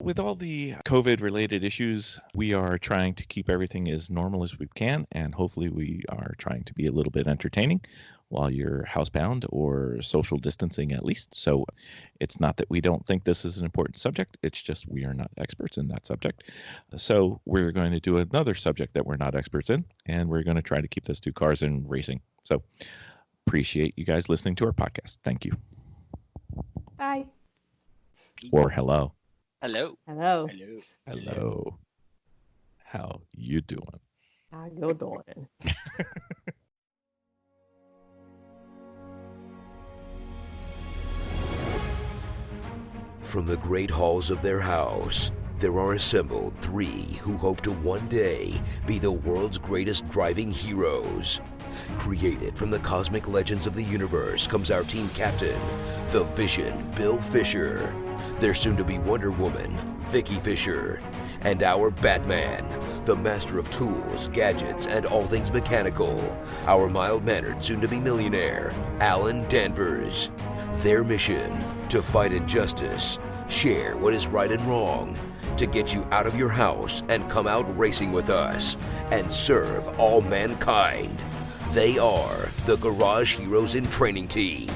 with all the COVID related issues, we are trying to keep everything as normal as we can, and hopefully we are trying to be a little bit entertaining while you're housebound or social distancing at least. So it's not that we don't think this is an important subject, it's just we are not experts in that subject. So we're going to do another subject that we're not experts in, and we're going to try to keep this to cars and racing. So appreciate you guys listening to our podcast. Thank you. Hi. Or hello. Hello. Hello. Hello. Hello. How you doing? How you doing? From the great halls of their house, there are assembled three who hope to one day be the world's greatest driving heroes. Created from the cosmic legends of the universe comes our team captain, the Vision, Bill Fisher. Their soon-to-be Wonder Woman, Vicky Fisher. And our Batman, the master of tools, gadgets, and all things mechanical, our mild-mannered soon-to-be millionaire, Alan Danvers. Their mission, to fight injustice, share what is right and wrong, to get you out of your house and come out racing with us, and serve all mankind. They are the Garage Heroes in Training Team.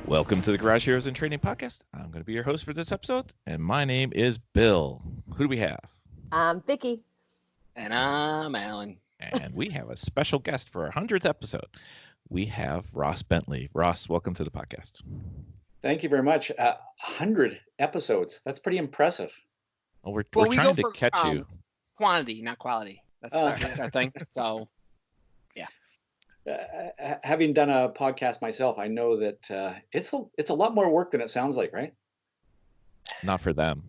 Welcome to the Garage Heroes in Training Podcast. I'm going to be your host for this episode, and my name is Bill. Who do we have? I'm Vicky. And I'm Alan. And we have a special guest for our 100th episode. We have Ross Bentley. Ross, welcome to the podcast. Thank you very much. 100 episodes. That's pretty impressive. Well, we're We trying go to for catch you. quantity, not quality. That's our thing. So, Having done a podcast myself, I know that it's a lot more work than it sounds like, right? Not for them.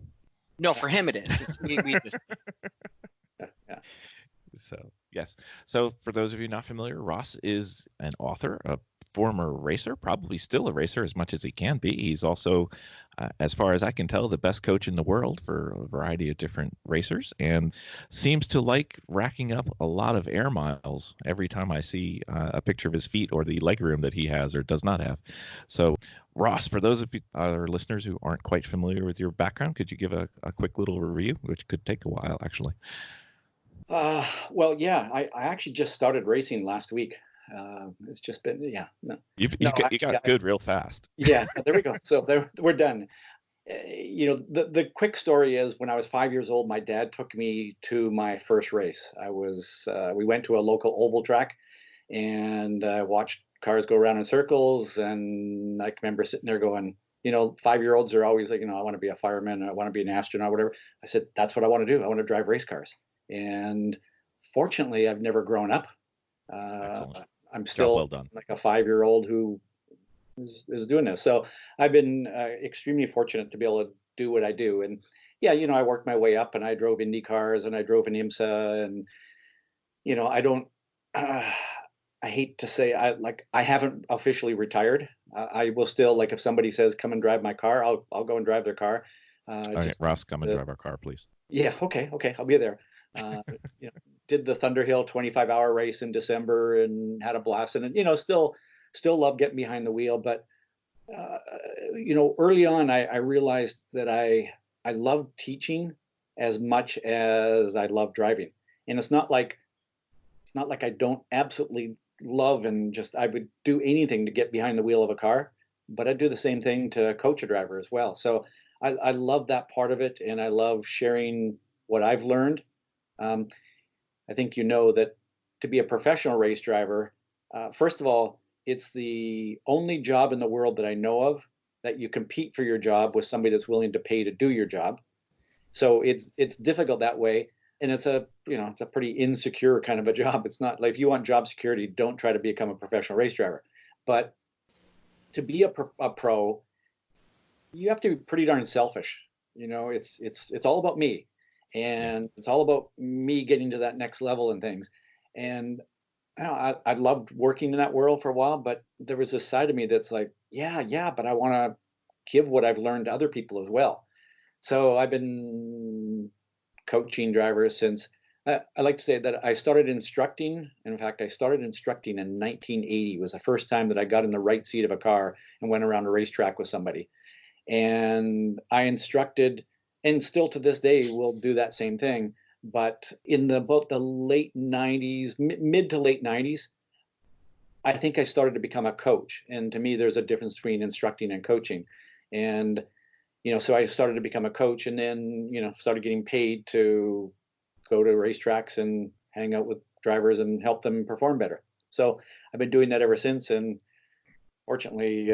no, for him it is. We just Yeah. So, yes. So, for those of you not familiar, Ross is an author, a former racer, probably still a racer as much as he can be. He's also, as far as I can tell, the best coach in the world for a variety of different racers, and seems to like racking up a lot of air miles every time I see a picture of his feet or the leg room that he has or does not have. So, Ross, for those of our listeners who aren't quite familiar with your background, could you give a quick little review, which could take a while, actually? Well, yeah, I actually just started racing last week. It's just been, You got good real fast. Yeah, there we go. So we're done. The quick story is when I was 5 years old, my dad took me to my first race. We went to a local oval track and watched cars go around in circles. And I can remember sitting there going, 5-year-olds are always like, I want to be a fireman, I want to be an astronaut, whatever. I said, that's what I want to do. I want to drive race cars. And fortunately, I've never grown up. I'm still well done. like a 5-year-old who is doing this. So I've been extremely fortunate to be able to do what I do. And yeah, I worked my way up and I drove Indy cars and I drove an IMSA and, I don't, I hate to say I haven't officially retired. I will still, like, if somebody says, come and drive my car, I'll go and drive their car. All right, Ross, come and drive our car, please. Yeah. Okay. I'll be there. Did the Thunderhill 25-hour race in December and had a blast in it. Still love getting behind the wheel. But, early on, I realized that I love teaching as much as I love driving. And it's not like I don't absolutely love and just, I would do anything to get behind the wheel of a car, but I do the same thing to coach a driver as well. So I love that part of it. And I love sharing what I've learned. I think that to be a professional race driver, first of all, it's the only job in the world that I know of that you compete for your job with somebody that's willing to pay to do your job. So it's difficult that way, and it's a pretty insecure kind of a job. It's not like, if you want job security, don't try to become a professional race driver. But to be a pro, you have to be pretty darn selfish. It's all about me. And it's all about me getting to that next level and things. And I loved working in that world for a while, but there was this side of me that's like, yeah, but I want to give what I've learned to other people as well. So I've been coaching drivers since, I like to say that I started instructing. In fact, I started instructing in 1980. It was the first time that I got in the right seat of a car and went around a racetrack with somebody. and I instructed, and still to this day will do that same thing. But in about the late 90s, mid to late 90s, I think I started to become a coach. And to me, there's a difference between instructing and coaching. And, so I started to become a coach, and then, started getting paid to go to racetracks and hang out with drivers and help them perform better. So I've been doing that ever since. And fortunately,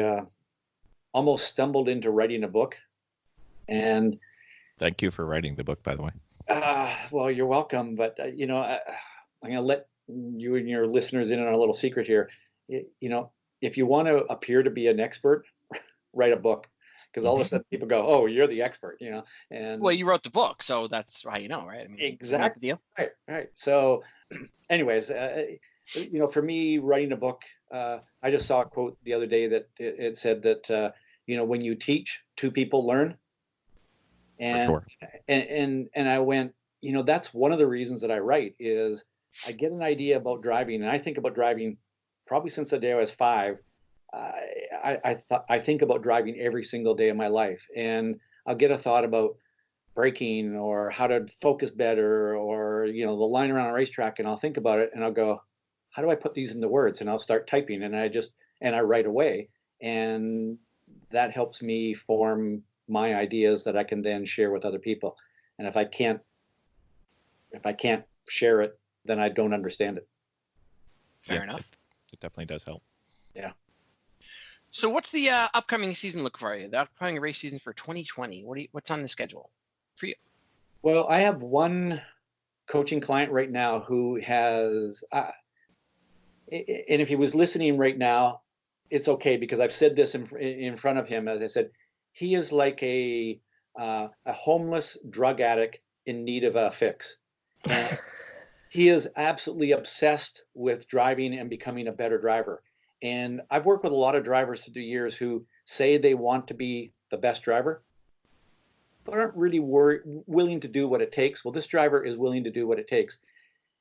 almost stumbled into writing a book. And thank you for writing the book, by the way. Well, you're welcome. But, I'm going to let you and your listeners in on a little secret here. If you want to appear to be an expert, write a book, because all of a sudden people go, "Oh, you're the expert," And well, you wrote the book, so that's how you know, right? I mean, exactly. The deal. Right. So, anyways, for me, writing a book, I just saw a quote the other day that it said that when you teach, two people learn. And For sure. and I went, that's one of the reasons that I write is I get an idea about driving, and I think about driving probably since the day I was 5. I think about driving every single day of my life, and I'll get a thought about braking or how to focus better, or the line around a racetrack, and I'll think about it, and I'll go, how do I put these into words? And I'll start typing, and I write away, and that helps me form my ideas that I can then share with other people. And if I can't share it, then I don't understand it. Fair enough. It definitely does help. Yeah. So what's the upcoming season look for you? The upcoming race season for 2020. What's on the schedule for you? Well, I have one coaching client right now who has, and if he was listening right now, it's okay, because I've said this in front of him. As I said, he is like a homeless drug addict in need of a fix. And he is absolutely obsessed with driving and becoming a better driver. And I've worked with a lot of drivers through the years who say they want to be the best driver, but aren't really willing to do what it takes. Well, this driver is willing to do what it takes.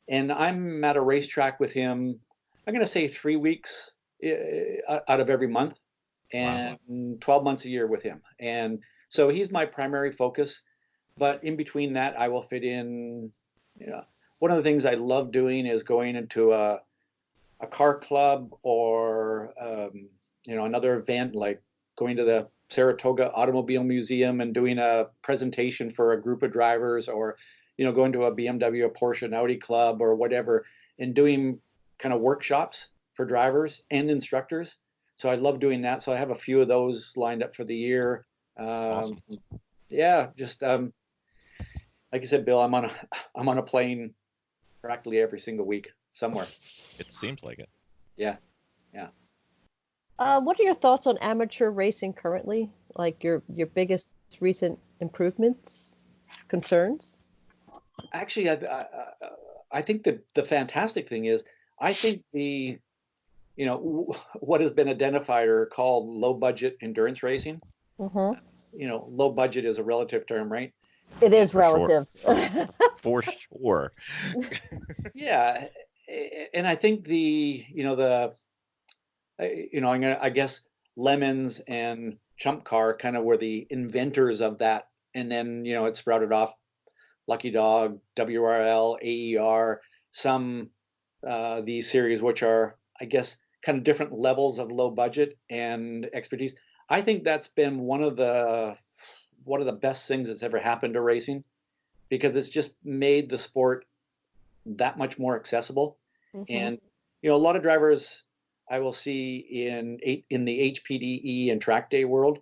And I'm at a racetrack with him, I'm going to say 3 weeks out of every month, and wow, 12 months a year with him. And so he's my primary focus. But in between that, I will fit in, one of the things I love doing is going into a car club, or another event, like going to the Saratoga Automobile Museum and doing a presentation for a group of drivers, or going to a BMW, a Porsche, an Audi club, or whatever, and doing kind of workshops for drivers and instructors. So I love doing that. So I have a few of those lined up for the year. Awesome. Yeah, just like I said, Bill, I'm on a plane practically every single week somewhere. It seems like it. Yeah. What are your thoughts on amateur racing currently? Like your biggest recent improvements, concerns? Actually, I think the fantastic thing is, I think what has been identified or called low budget endurance racing. Mm-hmm. Low budget is a relative term, right? It is relative. Sure. For sure. Yeah, and I think I guess Lemons and Chump Car kind of were the inventors of that, and then it sprouted off Lucky Dog, WRL, AER, some these series, which are, I guess, kind of different levels of low budget and expertise. I think that's been one of the best things that's ever happened to racing, because it's just made the sport that much more accessible. Mm-hmm. And a lot of drivers I will see in the HPDE and track day world,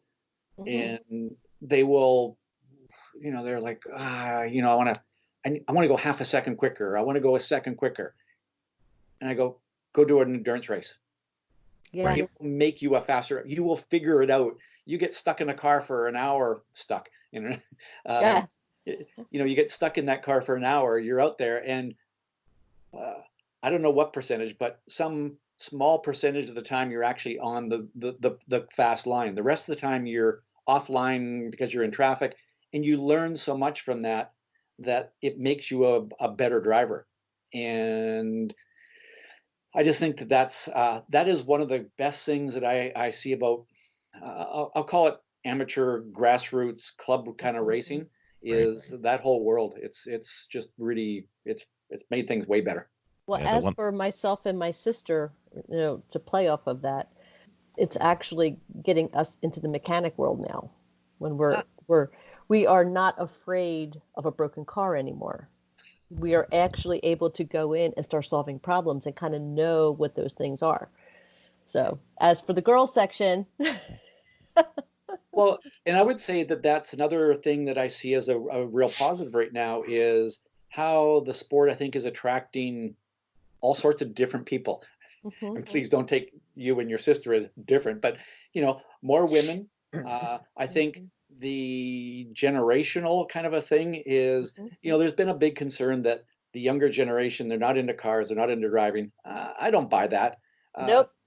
mm-hmm, and they will, they're like, I want to go half a second quicker. I want to go a second quicker. And I go do an endurance race. Yeah. Right? It will make you a faster. You will figure it out. You get stuck in a car for an hour, Yeah. You get stuck in that car for an hour. You're out there, and I don't know what percentage, but some small percentage of the time you're actually on the fast line. The rest of the time you're offline because you're in traffic, and you learn so much from that it makes you a better driver. And I just think that is one of the best things that I see about, I'll call it amateur grassroots club kind of racing is that whole world. It's just really it's made things way better. Well, Yeah, as for myself and my sister, to play off of that, it's actually getting us into the mechanic world now, when we are not afraid of a broken car anymore. We are actually able to go in and start solving problems and kind of know what those things are. So, as for the girls section, well, and I would say that that's another thing that I see as a real positive right now is how the sport, I think, is attracting all sorts of different people. And please don't take you and your sister as different, but more women. I think the generational kind of a thing is, there's been a big concern that the younger generation, they're not into cars, they're not into driving. I don't buy that.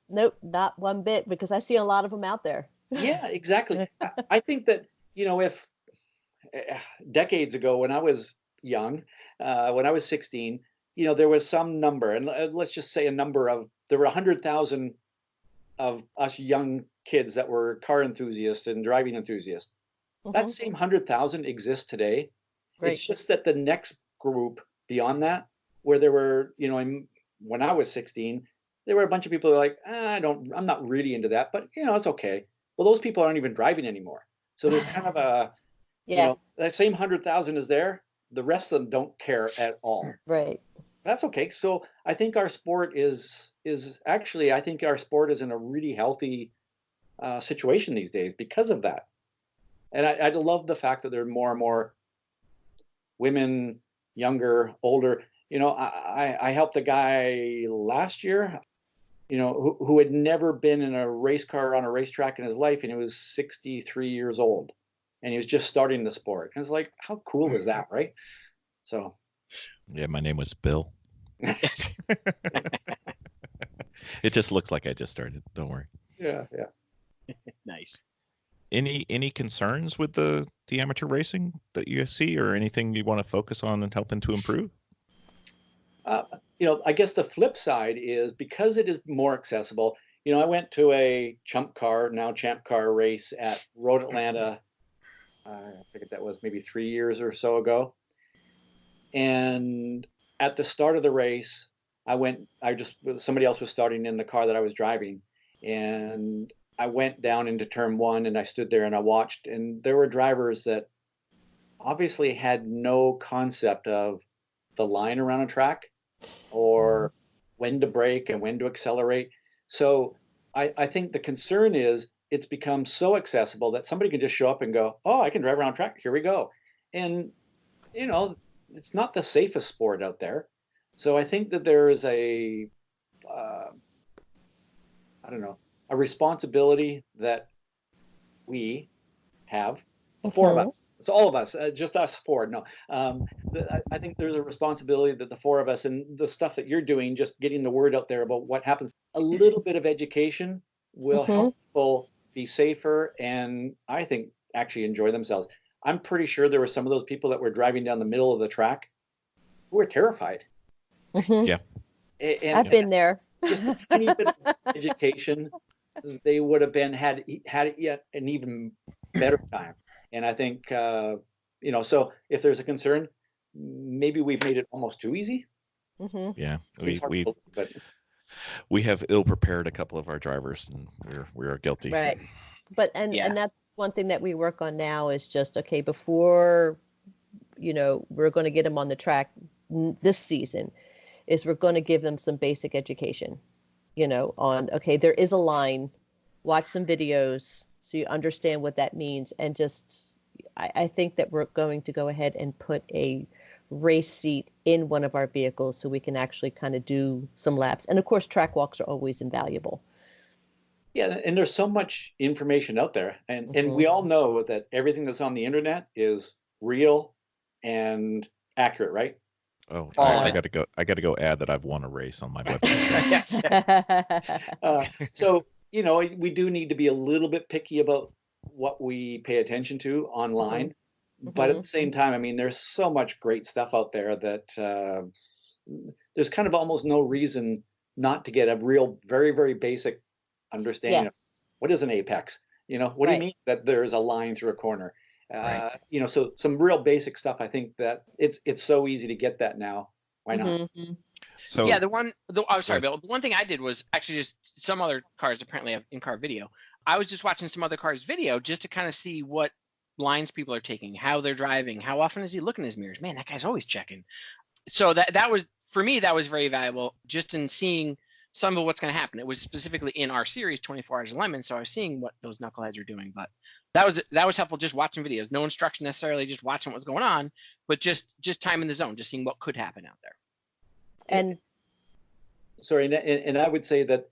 Nope, not one bit, because I see a lot of them out there. Yeah, exactly. I think that, if decades ago when I was young, when I was 16, there was some number, and let's just say there were 100,000 of us young kids that were car enthusiasts and driving enthusiasts. That same 100,000 exists today. Right. It's just that the next group beyond that, where there were, when I was 16, there were a bunch of people who were like, I'm not really into that, but it's okay. Well, those people aren't even driving anymore. So there's kind of a, that same 100,000 is there. The rest of them don't care at all. Right. That's okay. So I think our sport is actually, I think our sport is in a really healthy situation these days because of that. And I love the fact that there are more and more women, younger, older. I helped a guy last year, who had never been in a race car on a racetrack in his life, and he was 63 years old, and he was just starting the sport. And it's like, how cool is that, right? So. Yeah, my name was Bill. It just looks like I just started. Don't worry. Yeah. Nice. Any concerns with the amateur racing that you see, or anything you want to focus on and helping to improve? I guess the flip side is because it is more accessible. I went to a champ car race at Road Atlanta. I think that was maybe 3 years or so ago. And at the start of the race, somebody else was starting in the car that I was driving. And I went down into turn one and I stood there and I watched, and there were drivers that obviously had no concept of the line around a track or when to brake and when to accelerate. So I think the concern is it's become so accessible that somebody can just show up and go, oh, I can drive around a track. Here we go. And, it's not the safest sport out there. So I think that there is a responsibility that we have, the four of us. It's all of us, just us four. No, I think there's a responsibility that the four of us, and the stuff that you're doing, just getting the word out there about what happens. A little bit of education will help people be safer, and I think actually enjoy themselves. I'm pretty sure there were some of those people that were driving down the middle of the track who were terrified. Yeah. And I've been there. Just a tiny bit of education, they would have had it yet an even better time. And I think, so if there's a concern, maybe we've made it almost too easy. Yeah, we have ill prepared a couple of our drivers, and we are guilty. Right. But and that's one thing that we work on now is just, okay, before, we're going to get them on the track this season, is we're going to give them some basic education, on, okay, there is a line, watch some videos so you understand what that means. And just, I think that we're going to go ahead and put a race seat in one of our vehicles so we can actually kind of do some laps. And of course, track walks are always invaluable. Yeah, and there's so much information out there, and we all know that everything that's on the internet is real and accurate, right? Oh, I got to go add that I've won a race on my website. So, we do need to be a little bit picky about what we pay attention to online. But at the same time, I mean, there's so much great stuff out there that there's kind of almost no reason not to get a real, very, very basic understanding of what is an apex What do you mean that there's a line through a corner? Right. So some real basic stuff. I think that it's so easy to get that now. Why not? Mm-hmm. So yeah, sorry, Bill. The one thing I did was actually just some other cars apparently have in-car video. I was just watching some other cars video just to kind of see what lines people are taking, how they're driving, how often is he looking in his mirrors. Man, that guy's always checking. So that was, for me, that was very valuable just in seeing some of what's going to happen. It was specifically in our series, 24 Hours of Lemon, so I was seeing what those knuckleheads are doing. But that was helpful, just watching videos. No instruction necessarily, just watching what's going on, but just time in the zone, just seeing what could happen out there. And sorry, and I would say that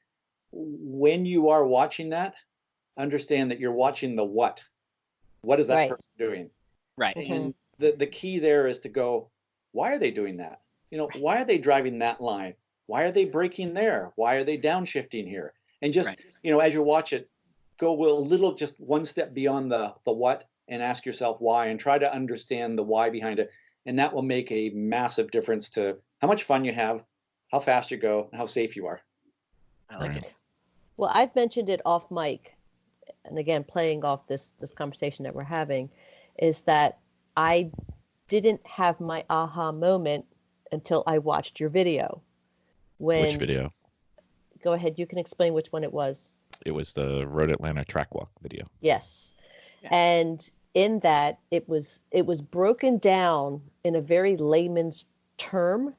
when you are watching that, understand that you're watching the what. What is that person doing? Right. And the key there is to go, why are they doing that? Why are they driving that line? Why are they braking there? Why are they downshifting here? And just, as you watch it, go just one step beyond the what and ask yourself why, and try to understand the why behind it. And that will make a massive difference to how much fun you have, how fast you go, and how safe you are. I like it. Well, I've mentioned it off mic, and again, playing off this conversation that we're having, is that I didn't have my aha moment until I watched your video. Which video? Go ahead, you can explain which one it was. It was the Road Atlanta track walk video. Yes. Yeah. And in that, it was broken down in a very layman's term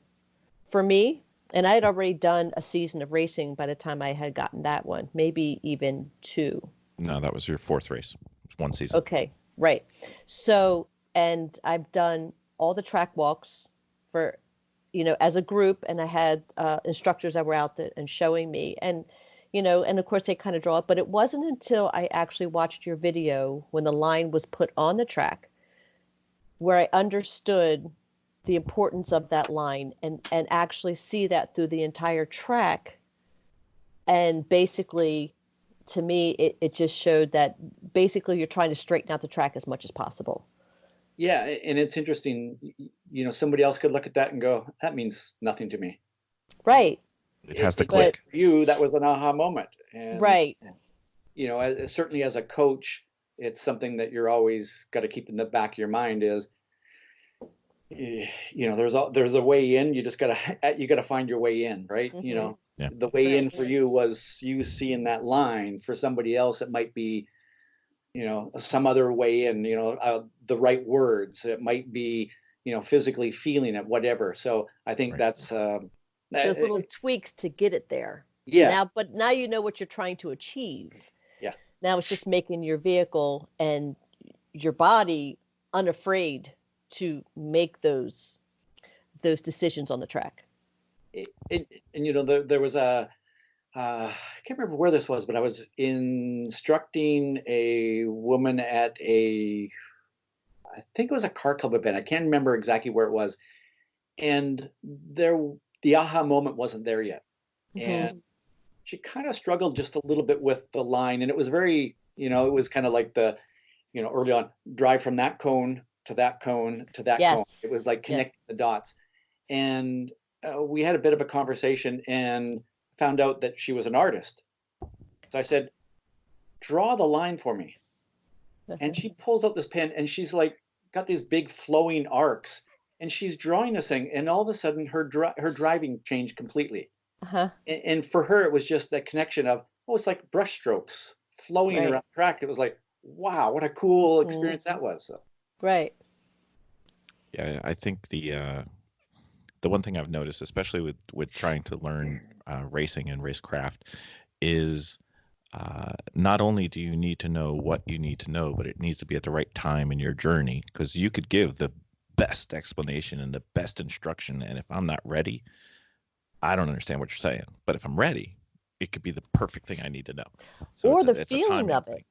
for me. And I had already done a season of racing by the time I had gotten that one, maybe even 2. No, that was your 4th race. One season. Okay, right. So, and I've done all the track walks for, as a group, and I had instructors that were out there and showing me, and and of course they kind of draw it, but it wasn't until I actually watched your video when the line was put on the track where I understood the importance of that line and actually see that through the entire track. And basically, to me, it just showed that basically you're trying to straighten out the track as much as possible. Yeah, and it's interesting, somebody else could look at that and go, that means nothing to me. Right. It has to click. For you, that was an aha moment. And, right. Certainly as a coach, it's something that you're always got to keep in the back of your mind is, there's a way in. You just gotta find your way in, right? Mm-hmm. The way in for you was you seeing that line. For somebody else, it might be, some other way in. The right words. It might be, physically feeling it, whatever. So I think that's those little tweaks to get it there. Yeah. Now you know what you're trying to achieve. Yeah. Now it's just making your vehicle and your body unafraid to make those decisions on the track. There was I can't remember where this was, but I was instructing a woman at I think it was a car club event. I can't remember exactly where it was. And the aha moment wasn't there yet. Mm-hmm. And she kind of struggled just a little bit with the line. And it was very, it was kind of like the, early on, drive from that cone to that cone to that cone. It was like connecting the dots. And we had a bit of a conversation and found out that she was an artist. So I said, draw the line for me. And she pulls out this pen and she's like, got these big flowing arcs. And she's drawing this thing. And all of a sudden her driving changed completely. Uh-huh. And for her, it was just that connection of, it's like brush strokes flowing around the track. It was like, wow, what a cool experience that was. So. Right. Yeah, I think the one thing I've noticed, especially with trying to learn racing and racecraft, is not only do you need to know what you need to know, but it needs to be at the right time in your journey, because you could give the best explanation and the best instruction, and if I'm not ready, I don't understand what you're saying. But if I'm ready, it could be the perfect thing I need to know. So or the feeling of it.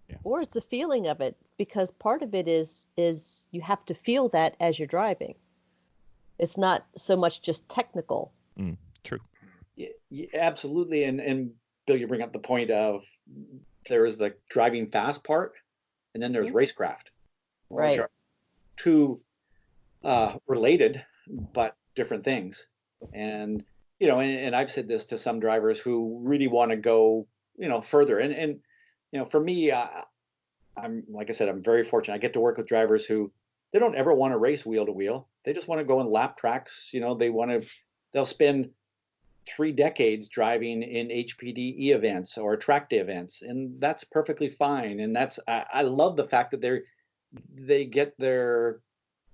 Yeah. Or it's the feeling of it, because part of it is you have to feel that as you're driving. It's not so much just technical. True. Yeah, absolutely. And Bill, you bring up the point of there is the driving fast part, and then there's racecraft. Right. Which are two related but different things. And and I've said this to some drivers who really want to go further, and for me, I'm like I said, I'm very fortunate. I get to work with drivers who they don't ever want to race wheel to wheel. They just want to go in lap tracks. They'll spend 3 decades driving in HPDE events or track day events, and that's perfectly fine. And I love the fact that they get their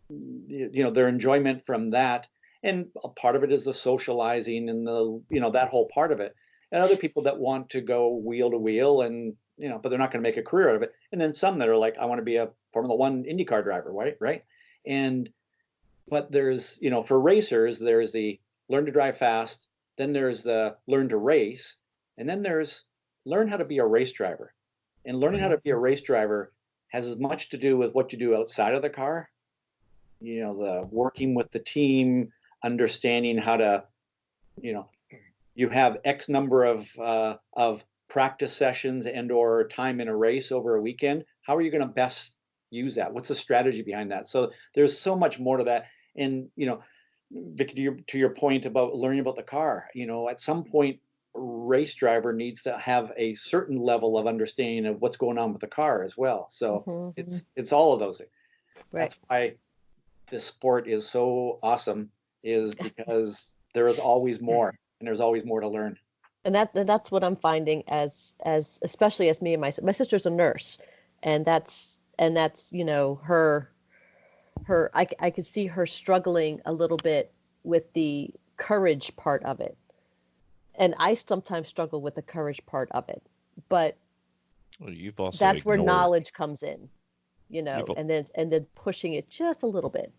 enjoyment from that. And a part of it is the socializing and that whole part of it. And other people that want to go wheel to wheel and but they're not going to make a career out of it. And then some that are like, I want to be a Formula One IndyCar driver, right? But there's, for racers, there's the learn to drive fast, then there's the learn to race, and then there's learn how to be a race driver. And learning how to be a race driver has as much to do with what you do outside of the car, the working with the team, understanding how to, you have X number of practice sessions and or time in a race over a weekend. How are you going to best use that? What's the strategy behind that? So there's so much more to that. And, Vicky, to your point about learning about the car, at some point, a race driver needs to have a certain level of understanding of what's going on with the car as well. So it's all of those things. Right. That's why this sport is so awesome, is because there is always more, and there's always more to learn. And that's what I'm finding as especially as me and my sister's a nurse, and that's her I could see her struggling a little bit with the courage part of it. And I sometimes struggle with the courage part of it. But you've also that's where knowledge comes in, and then pushing it just a little bit,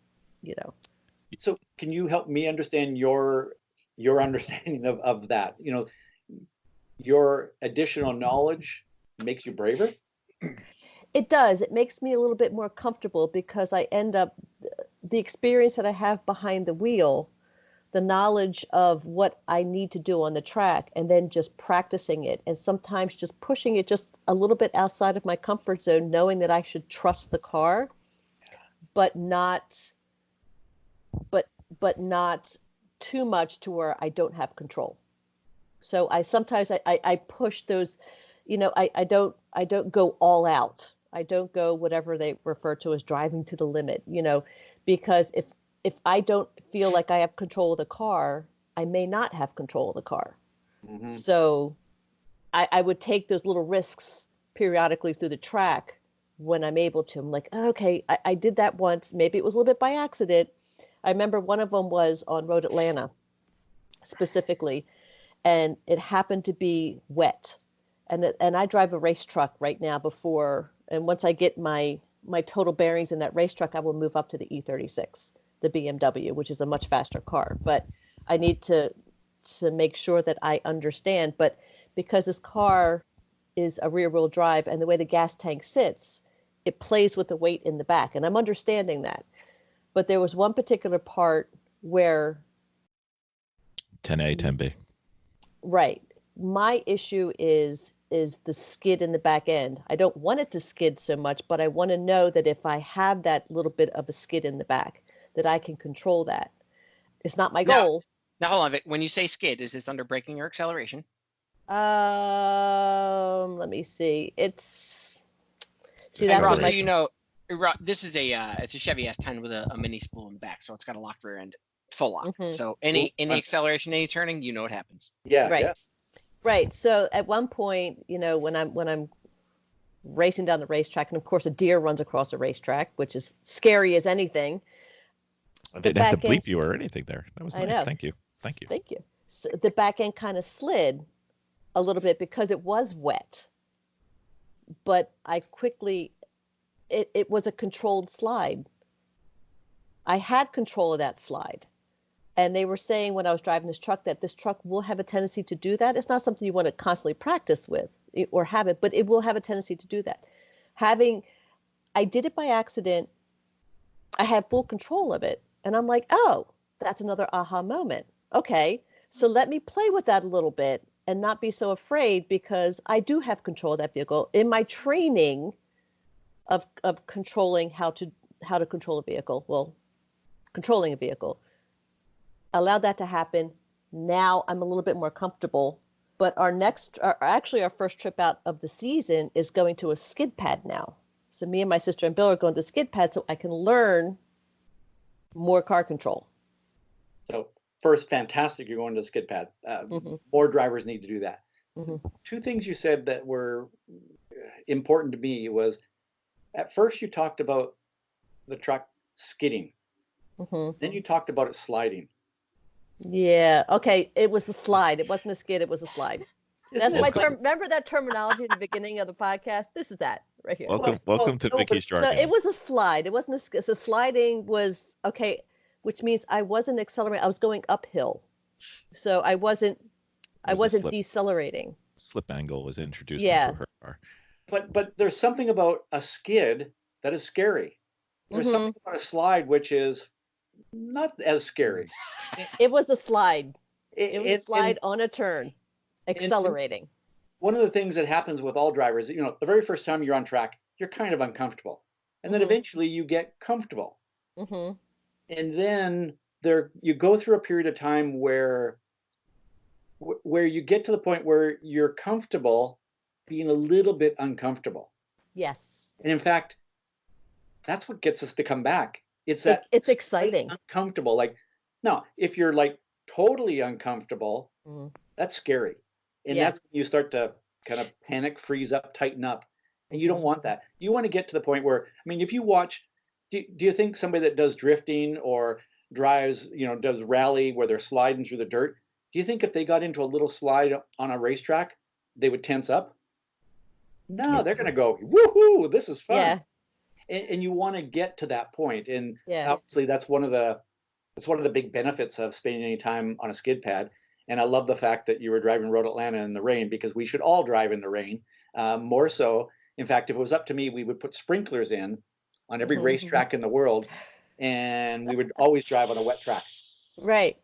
So can you help me understand your understanding of that? Your additional knowledge makes you braver? It does. It makes me a little bit more comfortable because I end up, the experience that I have behind the wheel, the knowledge of what I need to do on the track, and then just practicing it, and sometimes just pushing it just a little bit outside of my comfort zone, knowing that I should trust the car, but not too much to where I don't have control. So I sometimes push those, I don't go all out. I don't go whatever they refer to as driving to the limit, because if I don't feel like I have control of the car, I may not have control of the car. Mm-hmm. So I would take those little risks periodically through the track when I'm able to. I'm like, okay, I did that once. Maybe it was a little bit by accident. I remember one of them was on Road Atlanta specifically, and it happened to be wet. And I drive a race truck right now and once I get my total bearings in that race truck, I will move up to the E36, the BMW, which is a much faster car. But I need to make sure that I understand. But because this car is a rear wheel drive and the way the gas tank sits, it plays with the weight in the back. And I'm understanding that. But there was one particular part where 10A, 10B. Right. My issue is the skid in the back end. I don't want it to skid so much, but I want to know that if I have that little bit of a skid in the back, that I can control that. It's not my goal. Now hold on, Vic. When you say skid, is this under braking or acceleration? Let me see. It's Ross, so this is it's a Chevy S10 with a mini spool in the back, so it's got a locked rear end, full lock. Mm-hmm. So any acceleration, any turning, what happens. Yeah. Right. Yeah. Right. So at one point, when I'm racing down the racetrack, and of course a deer runs across a racetrack, which is scary as anything. I didn't have to bleep you or anything there. That was nice. I know. Thank you. So the back end kind of slid a little bit because it was wet, but I quickly, it was a controlled slide. I had control of that slide. And they were saying when I was driving this truck that this truck will have a tendency to do that. It's not something you want to constantly practice with or have it, but it will have a tendency to do that. I did it by accident. I had full control of it. And I'm like, oh, that's another aha moment. Okay, so let me play with that a little bit and not be so afraid, because I do have control of that vehicle. In my training of controlling how to control a vehicle, controlling a vehicle, allowed that to happen. Now I'm a little bit more comfortable But actually our first trip out of the season is going to a skid pad now. So me and my sister and Bill are going to the skid pad so I can learn more car control. So first, fantastic, you're going to the skid pad. More drivers need to do that. Two things you said that were important to me was, at first you talked about the truck skidding. Then you talked about it sliding. Yeah. Okay. It was a slide. It wasn't a skid. It was a slide. That's my term. Remember that terminology at the beginning of the podcast? This is that right here. Welcome to Vicky's jargon. So it was a slide. It wasn't a skid. So sliding was okay, which means I wasn't accelerating. I was going uphill. So I wasn't decelerating. Slip angle was introduced into her car. But there's something about a skid that is scary. There's something about a slide which is not as scary. It was a slide. It was a slide on a turn, accelerating. One of the things that happens with all drivers, the very first time you're on track, you're kind of uncomfortable. And then eventually you get comfortable. And then you go through a period of time where you get to the point where you're comfortable being a little bit uncomfortable. Yes. And in fact, that's what gets us to come back. It's exciting. Uncomfortable. Like, no, if you're like totally uncomfortable, that's scary. And that's when you start to kind of panic, freeze up, tighten up. And you don't want that. You want to get to the point where, I mean, if you watch, do you think somebody that does drifting or drives, does rally where they're sliding through the dirt, do you think if they got into a little slide on a racetrack, they would tense up? No, they're going to go, woohoo, this is fun. Yeah. And you want to get to that point. And obviously that's one of the big benefits of spending any time on a skid pad. And I love the fact that you were driving Road Atlanta in the rain, because we should all drive in the rain. More so, in fact, if it was up to me, we would put sprinklers in on every racetrack in the world, and we would always drive on a wet track. Right.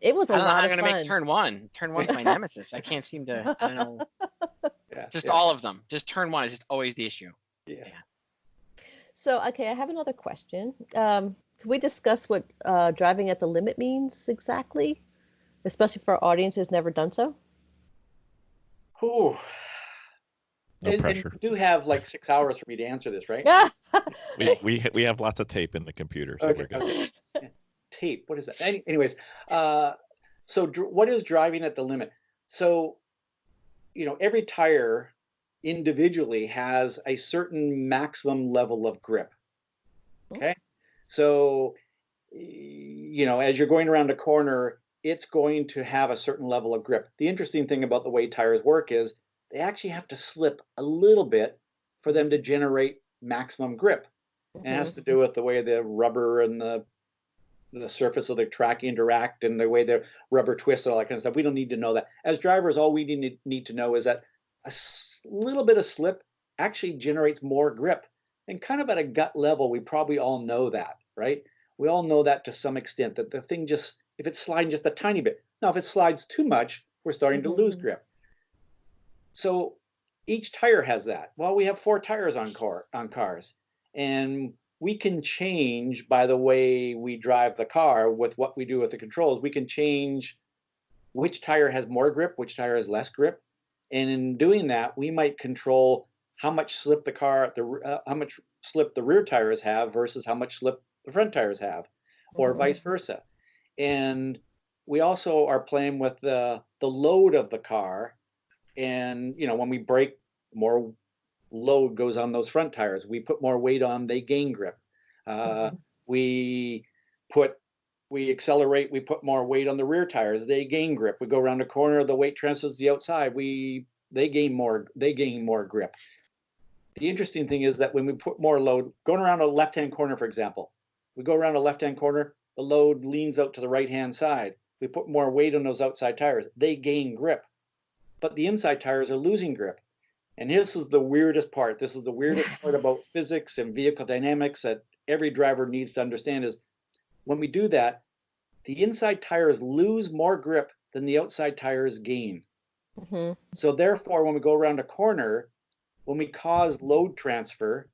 It was a lot of fun. I'm going to make turn one. Turn one's my nemesis. I can't seem to, I don't know. All of them. Just turn one is just always the issue. Yeah. So, okay, I have another question. Can we discuss what driving at the limit means exactly, especially for our audience who's never done so? Ooh. No pressure. And you do have like 6 hours for me to answer this, right? we have lots of tape in the computer, so we're good. Okay. Tape, what is that? Anyways, so what is driving at the limit? So, every tire individually has a certain maximum level of grip. Okay. So, as you're going around a corner, it's going to have a certain level of grip. The interesting thing about the way tires work is they actually have to slip a little bit for them to generate maximum grip. And it has to do with the way the rubber and the surface of the track interact and the way the rubber twists and all that kind of stuff. We don't need to know that. As drivers, all we need to know is that a little bit of slip actually generates more grip. And kind of at a gut level, we probably all know that, right? We all know that to some extent, that the thing just, if it's sliding just a tiny bit. Now, if it slides too much, we're starting to lose grip. So each tire has that. Well, we have 4 tires on cars. And we can change by the way we drive the car with what we do with the controls. We can change which tire has more grip, which tire has less grip. And in doing that, we might control how much slip how much slip the rear tires have versus how much slip the front tires have, or vice versa. And we also are playing with the load of the car. And, when we brake, more load goes on those front tires. We put more weight on, they gain grip. We accelerate, we put more weight on the rear tires, they gain grip. We go around a corner, the weight transfers to the outside, they gain more grip. The interesting thing is that when we put more load, going around a left-hand corner, for example, we go around a left-hand corner, the load leans out to the right-hand side. We put more weight on those outside tires, they gain grip. But the inside tires are losing grip. And this is the weirdest part. This is the weirdest part about physics and vehicle dynamics that every driver needs to understand is when we do that, the inside tires lose more grip than the outside tires gain. So therefore, when we go around a corner, when we cause load transfer,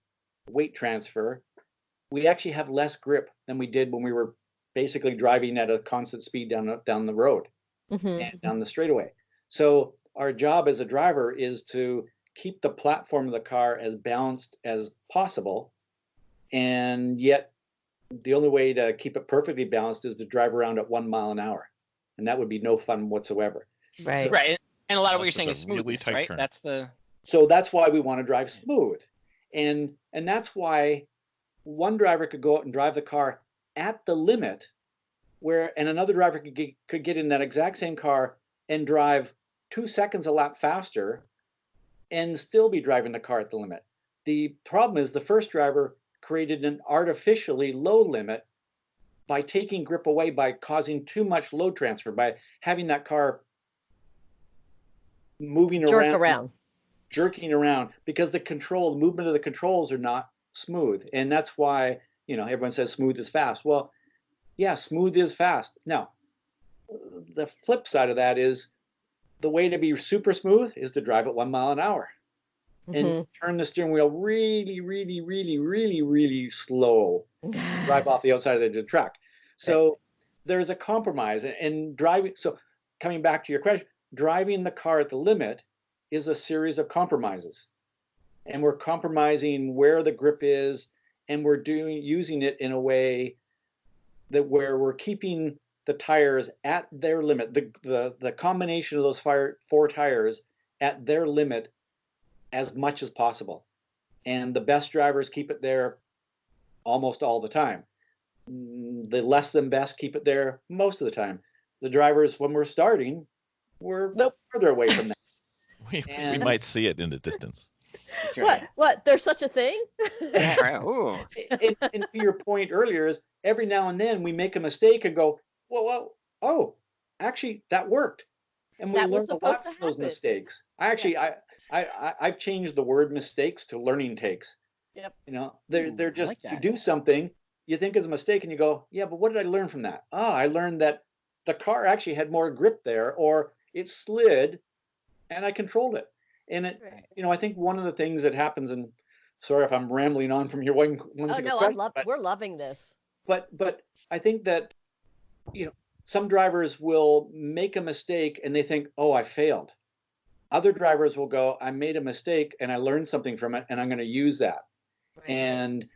weight transfer, we actually have less grip than we did when we were basically driving at a constant speed down the road and down the straightaway. So our job as a driver is to keep the platform of the car as balanced as possible. And yet the only way to keep it perfectly balanced is to drive around at 1 mile an hour. And that would be no fun whatsoever. Right. So, right. And a lot of what you're saying a is smoothness, really tight right? turn. So that's why we want to drive smooth. And that's why one driver could go out and drive the car at the limit, and another driver could get in that exact same car and drive 2 seconds a lap faster and still be driving the car at the limit. The problem is the first driver created an artificially low limit by taking grip away, by causing too much load transfer, by having that car moving around, jerking around, because the movement of the controls are not smooth. And that's why, everyone says smooth is fast. Well, yeah, smooth is fast. Now, the flip side of that is the way to be super smooth is to drive at 1 mile an hour and turn the steering wheel really, really, really, really, really slow, drive off the outside of the track. So there's a compromise. And driving, so coming back to your question, driving the car at the limit is a series of compromises. And we're compromising where the grip is, and we're using it in a way that where we're keeping the tires at their limit, the combination of those four tires at their limit as much as possible. And the best drivers keep it there almost all the time. The less than best keep it there most of the time. The drivers, when we're starting, we're further away from that. We might see it in the distance. What? There's such a thing? Yeah, right. Ooh. And to your point earlier is every now and then we make a mistake and go, whoa, oh, actually that worked. And we learn a lot from those mistakes. I've changed the word mistakes to learning takes. Yep. They're just, like you do something, you think it's a mistake and you go, yeah, but what did I learn from that? I learned that the car actually had more grip there, or it slid and I controlled it. And I think one of the things that happens, and sorry if I'm rambling on from your one single question, we're loving this. But I think that, some drivers will make a mistake and they think, oh, I failed. Other drivers will go, I made a mistake and I learned something from it and I'm going to use that. Right. And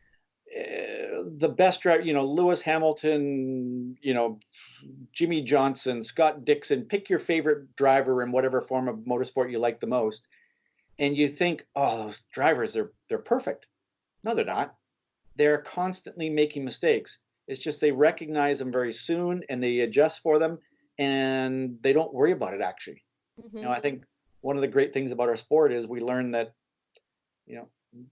the best driver, Lewis Hamilton, Jimmy Johnson, Scott Dixon, pick your favorite driver in whatever form of motorsport you like the most. And you think, oh, those drivers, they're perfect. No, they're not. They're constantly making mistakes. It's just they recognize them very soon and they adjust for them and they don't worry about it actually. I think one of the great things about our sport is we learn that,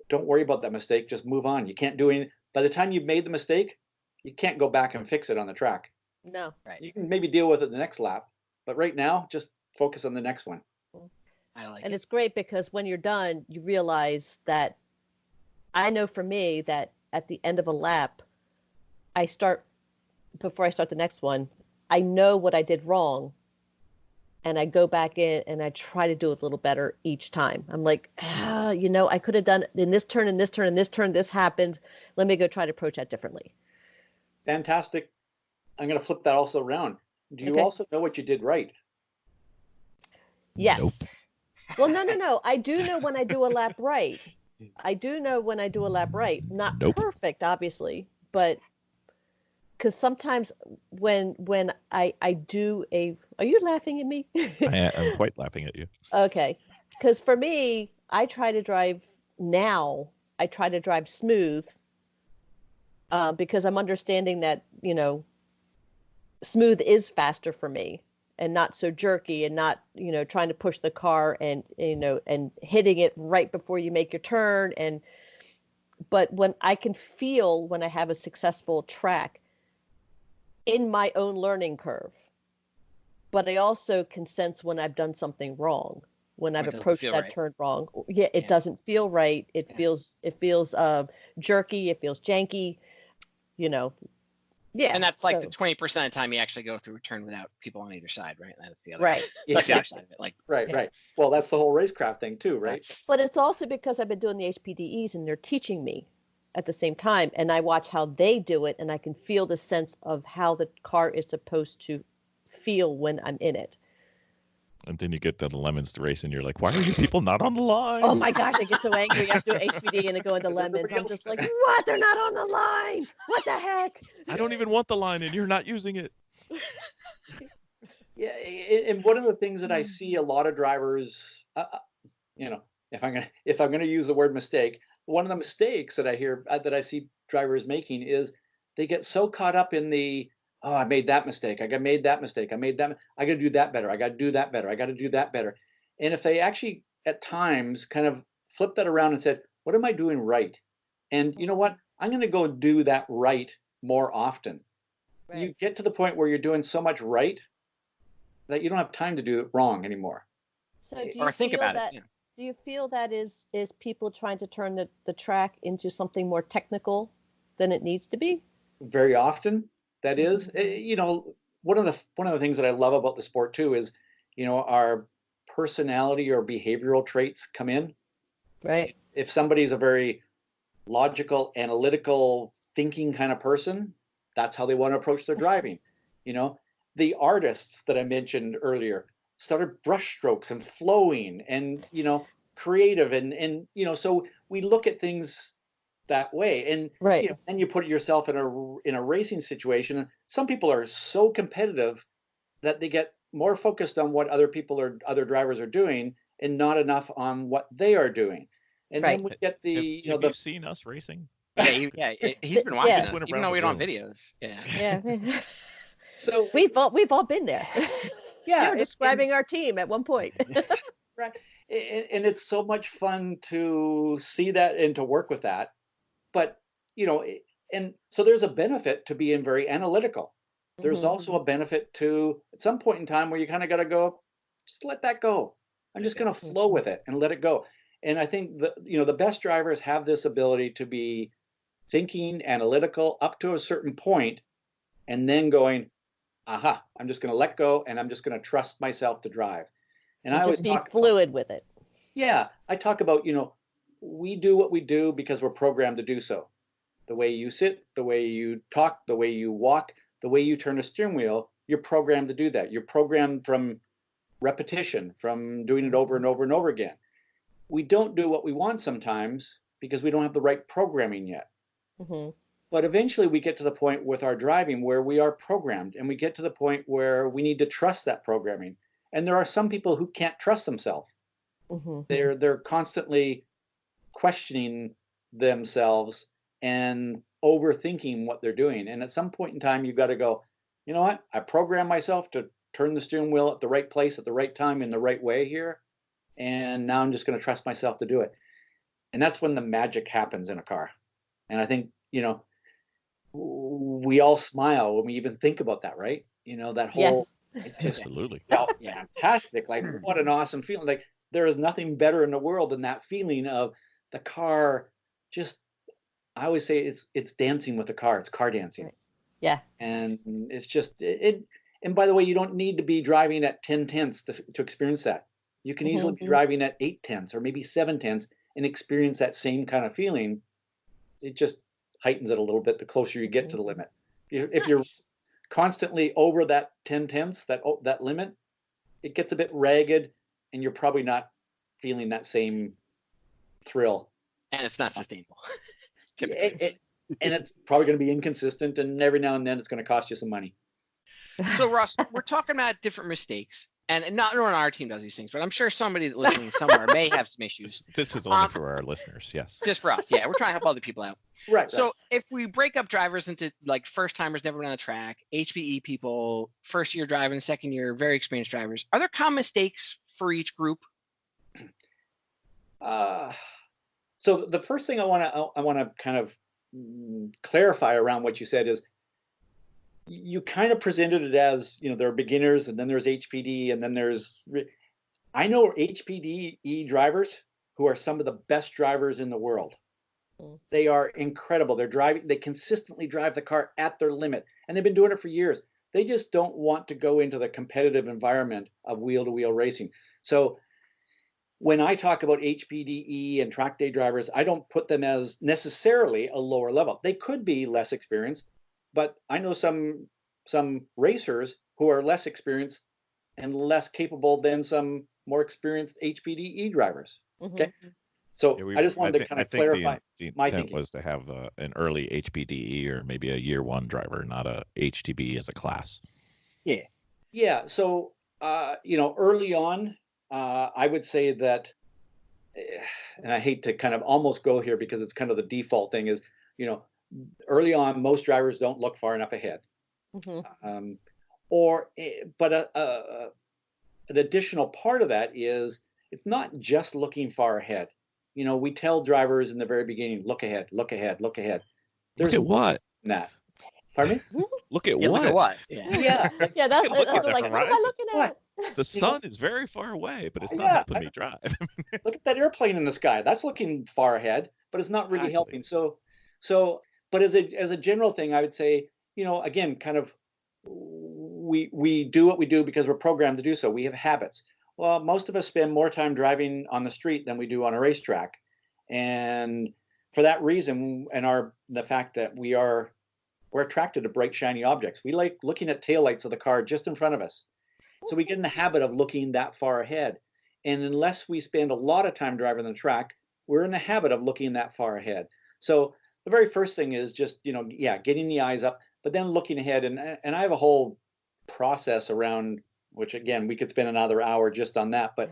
don't worry about that mistake, just move on. You can't do anything. By the time you've made the mistake, you can't go back and fix it on the track. No, right. You can maybe deal with it the next lap, but right now, just focus on the next one. And it's great because when you're done, you realize that, I know for me that at the end of a lap, before I start the next one, I know what I did wrong. And I go back in and I try to do it a little better each time. I'm like, I could have done in this turn, and this turn, and this turn, this happened. Let me go try to approach that differently. Fantastic. I'm going to flip that also around. Do you also know what you did right? Yes. Nope. Well, no. I do know when I do a lap right. Not perfect, obviously, but because sometimes when I do are you laughing at me? I'm quite laughing at you. Okay. Because for me, I try to drive smooth because I'm understanding that, smooth is faster for me and not so jerky and not, trying to push the car and, and hitting it right before you make your turn. But when I can feel when I have a successful track in my own learning curve, but I also can sense when I've done something wrong, when I've approached that turn wrong. Yeah, it doesn't feel right. It feels jerky. It feels janky, Yeah. And that's like the 20% of the time you actually go through a turn without people on either side, right? That's the other. Right. That's the other side of it. Right. Well, that's the whole racecraft thing too, right? But it's also because I've been doing the HPDEs and they're teaching me at the same time, and I watch how they do it, and I can feel the sense of how the car is supposed to feel when I'm in it. And then you get to the Lemons to race, and you're like, why are you people not on the line? Oh my gosh, I get so angry after HPD and I go into Lemons. I'm just like, what? They're not on the line. What the heck? I don't even want the line, and you're not using it. Yeah, and one of the things that I see a lot of drivers, if I'm gonna use the word mistake, one of the mistakes that I hear that I see drivers making is they get so caught up in the, oh, I made that mistake, I made that mistake, I got to do that better, I got to do that better, I got to do that better. And if they actually at times kind of flip that around and said, what am I doing right? And you know what? I'm going to go do that right more often. Right. You get to the point where you're doing so much right that you don't have time to do it wrong anymore. So do you think about it. Yeah. Do you feel that is people trying to turn the track into something more technical than it needs to be? Very often, that is. One of the things that I love about the sport too is, our personality or behavioral traits come in. Right. If somebody's a very logical, analytical, thinking kind of person, that's how they want to approach their driving. The artists that I mentioned earlier started brush strokes and flowing and, creative and so we look at things that way. And right. And you put yourself in a racing situation. Some people are so competitive that they get more focused on what other drivers are doing and not enough on what they are doing. And right. Then we get have you seen us racing? Yeah, he's been watching us, even though we don't have videos. Yeah. So we've all been there. Yeah, you were describing our team at one point. Right, and it's so much fun to see that and to work with that. But and so there's a benefit to being very analytical. There's also a benefit to at some point in time where you kind of got to go, just let that go. I'm just going to flow with it and let it go. And I think the best drivers have this ability to be thinking analytical up to a certain point, and then going, aha, I'm just going to let go and I'm just going to trust myself to drive. And I always be fluid with it. Yeah, I talk about, we do what we do because we're programmed to do so. The way you sit, the way you talk, the way you walk, the way you turn a steering wheel, you're programmed to do that. You're programmed from repetition, from doing it over and over and over again. We don't do what we want sometimes because we don't have the right programming yet. Mm-hmm. But eventually we get to the point with our driving where we are programmed, and we get to the point where we need to trust that programming. And there are some people who can't trust themselves. Mm-hmm. They're constantly questioning themselves and overthinking what they're doing. And at some point in time, you've got to go, you know what? I programmed myself to turn the steering wheel at the right place at the right time in the right way here. And now I'm just going to trust myself to do it. And that's when the magic happens in a car. And I think, we all smile when we even think about that, right? That whole, yes. Absolutely. Fantastic. Like, what an awesome feeling. Like, there is nothing better in the world than that feeling of the car just, I always say it's dancing with the car. It's car dancing. Right. Yeah. And it's just, and by the way, you don't need to be driving at 10 tenths to experience that. You can easily be driving at 8 tenths or maybe 7 tenths and experience that same kind of feeling. It just heightens it a little bit the closer you get to the limit. If you're constantly over that 10 tenths, that limit, it gets a bit ragged and you're probably not feeling that same thrill. And it's not sustainable. And it's probably going to be inconsistent, and every now and then it's going to cost you some money. So Ross, we're talking about different mistakes, and not everyone on our team does these things, but I'm sure somebody listening somewhere may have some issues. This is only for our listeners, yes. Just for us, yeah. We're trying to help other people out. Right. So if we break up drivers into like first timers, never been on the track, HPE people, first year driving, second year, very experienced drivers, are there common mistakes for each group? So the first thing I want to kind of clarify around what you said is you kind of presented it as, there are beginners and then there's HPD and then I know HPDE drivers who are some of the best drivers in the world. They are incredible. They consistently drive the car at their limit, and they've been doing it for years. They just don't want to go into the competitive environment of wheel-to-wheel racing. So when I talk about HPDE and track day drivers, I don't put them as necessarily a lower level. They could be less experienced, but I know some racers who are less experienced and less capable than some more experienced HPDE drivers. Okay. So I just wanted to kind of clarify the my intent thinking. was to have an early HPDE or maybe a year one driver, not a HTB as a class. Yeah. Yeah. So, early on, I would say that, and I hate to kind of almost go here because it's kind of the default thing is, early on, most drivers don't look far enough ahead. But an additional part of that is it's not just looking far ahead. We tell drivers in the very beginning, look ahead, look ahead, look ahead. Look at what? That. Pardon me? Look at Yeah, what? Look at what? Yeah. Yeah, that's like, what am I looking at? The sun is very far away, but it's not Yeah. helping me drive. Look at that airplane in the sky. That's looking far ahead, but it's not really helping. But as a general thing, I would say, again, kind of we do what we do because we're programmed to do so. We have habits. Well, most of us spend more time driving on the street than we do on a racetrack. And for that reason, and the fact that we're attracted to bright, shiny objects. We like looking at taillights of the car just in front of us. So we get in the habit of looking that far ahead. And unless we spend a lot of time driving the track, we're in the habit of looking that far ahead. So the very first thing is just, getting the eyes up, but then looking ahead. And I have a whole process around, which again, we could spend another hour just on that. But,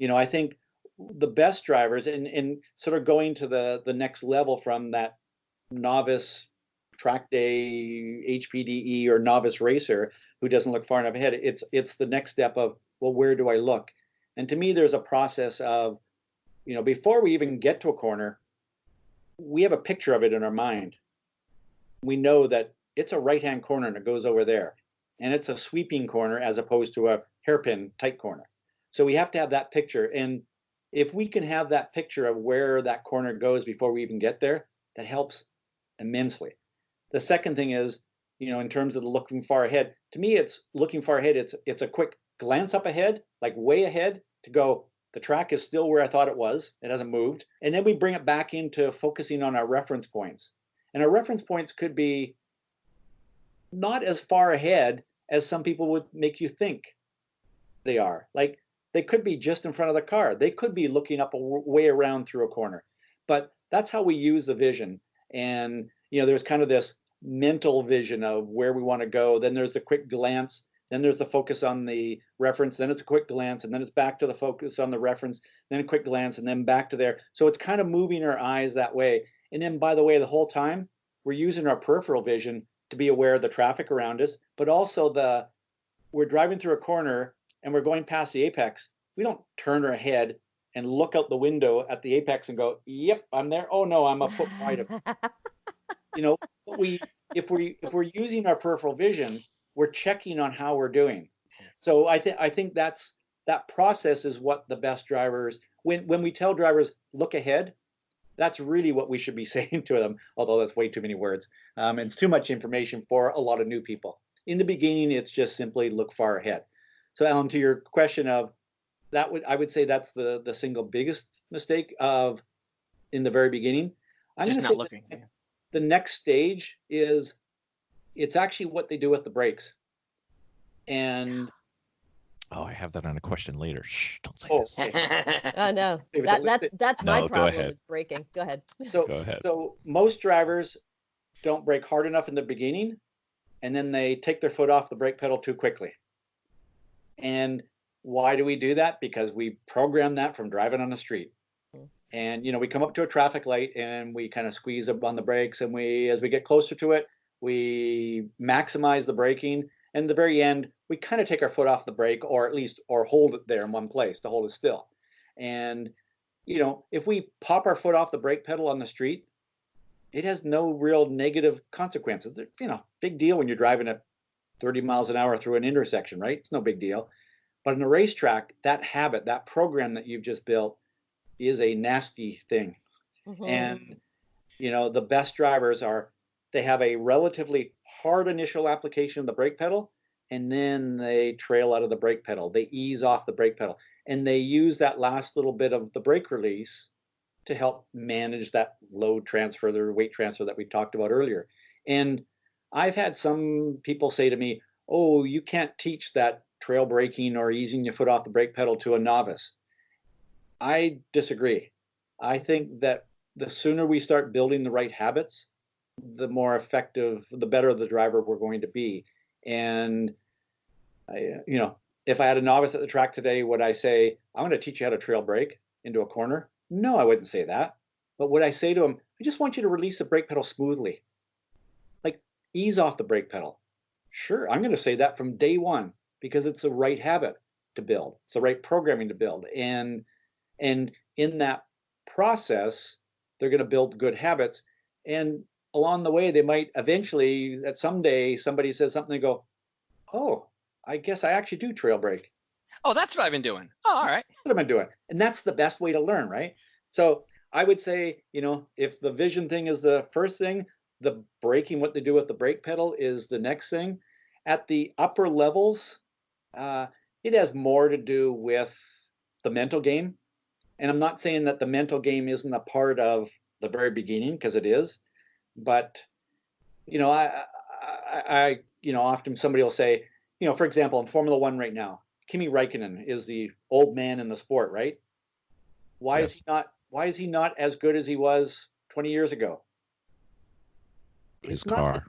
I think the best drivers and sort of going to the next level from that novice track day HPDE or novice racer who doesn't look far enough ahead, it's the next step of, well, where do I look? And to me, there's a process of, before we even get to a corner, we have a picture of it in our mind. We know that it's a right-hand corner and it goes over there, and it's a sweeping corner as opposed to a hairpin tight corner. So we have to have that picture, and if we can have that picture of where that corner goes before we even get there, that helps immensely. The second thing is, in terms of the looking far ahead, to me, it's looking far ahead. It's a quick glance up ahead, like way ahead, to go, the track is still where I thought it was. It hasn't moved. And then we bring it back into focusing on our reference points. And our reference points could be not as far ahead as some people would make you think they are. Like they could be just in front of the car. They could be looking up way around through a corner. But that's how we use the vision. And, there's kind of this mental vision of where we want to go. Then there's the quick glance. Then there's the focus on the reference. Then it's a quick glance. And then it's back to the focus on the reference. Then a quick glance and then back to there. So it's kind of moving our eyes that way. And then, by the way, the whole time we're using our peripheral vision to be aware of the traffic around us, but also we're driving through a corner and we're going past the apex. We don't turn our head and look out the window at the apex and go, yep, I'm there. Oh no, I'm a foot wide of if we're using our peripheral vision, we're checking on how we're doing. So I think that process is what the best drivers, when we tell drivers look ahead, that's really what we should be saying to them, although that's way too many words. It's too much information for a lot of new people. In the beginning, it's just simply look far ahead. So Alan, to your question of that, I would say that's the single biggest mistake in the very beginning. I'm just not looking. The next stage is it's actually what they do with the brakes. And I have that on a question later. Shh, don't say this. Oh no, that's my problem with braking. Go ahead. Go ahead. So most drivers don't brake hard enough in the beginning, and then they take their foot off the brake pedal too quickly. And why do we do that? Because we program that from driving on the street. And, we come up to a traffic light and we kind of squeeze up on the brakes, and as we get closer to it, we maximize the braking. And at the very end, we kind of take our foot off the brake, or hold it there in one place to hold it still. And, if we pop our foot off the brake pedal on the street, it has no real negative consequences. Big deal when you're driving at 30 miles an hour through an intersection, right? It's no big deal. But in a racetrack, that habit, that program that you've just built is a nasty thing. Mm-hmm. And, the best drivers they have a relatively hard initial application of the brake pedal, and then they trail out of the brake pedal. They ease off the brake pedal, and they use that last little bit of the brake release to help manage that load transfer, the weight transfer that we talked about earlier. And I've had some people say to me, oh, you can't teach that trail braking or easing your foot off the brake pedal to a novice. I disagree. I think that the sooner we start building the right habits, the more effective, the better the driver we're going to be. And, if I had a novice at the track today, would I say, I'm going to teach you how to trail brake into a corner? No, I wouldn't say that. But would I say to him, I just want you to release the brake pedal smoothly? Like, ease off the brake pedal. Sure, I'm going to say that from day one because it's the right habit to build. It's the right programming to build. And in that process, they're going to build good habits. And along the way, they might eventually, at some day, somebody says something and go, oh, I guess I actually do trail brake. Oh, that's what I've been doing. Oh, all right. That's what I've been doing. And that's the best way to learn, right? So I would say, if the vision thing is the first thing, the braking, what they do with the brake pedal is the next thing. At the upper levels, it has more to do with the mental game. And I'm not saying that the mental game isn't a part of the very beginning, because it is. But, I often somebody will say, for example, in Formula One right now, Kimi Räikkönen is the old man in the sport, right? Why is he not as good as he was 20 years ago? His car.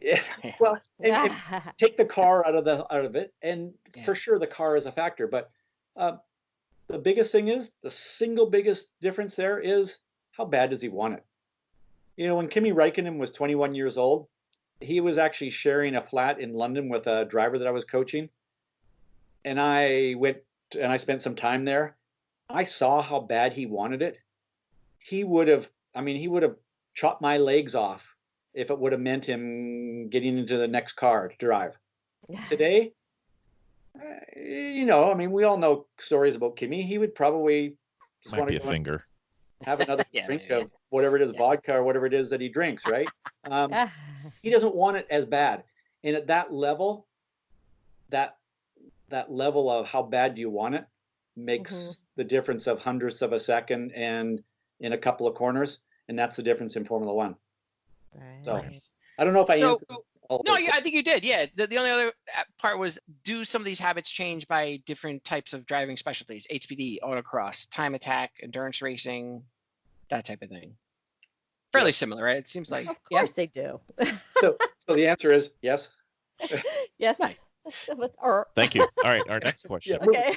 Yeah. Well, and take the car out of it, and for sure the car is a factor. But the biggest thing is, the single biggest difference there is, how bad does he want it? When Kimi Räikkönen was 21 years old, he was actually sharing a flat in London with a driver that I was coaching. And I went and I spent some time there. I saw how bad he wanted it. He would have chopped my legs off if it would have meant him getting into the next car to drive. Today, we all know stories about Kimi. He would probably just want to go finger. Have another drink of whatever it is, vodka or whatever it is that he drinks, right? He doesn't want it as bad. And at that level, that level of how bad do you want it makes the difference of hundredths of a second and in a couple of corners. And that's the difference in Formula One. Right. So I don't know if I answered. No, I think you did. Yeah. The only other part was, do some of these habits change by different types of driving specialties? HPD, autocross, time attack, endurance racing, that type of thing. Fairly similar, right? It seems like. Of course they do. So the answer is yes. Yes. Nice. Thank you. All right, our next question. Okay.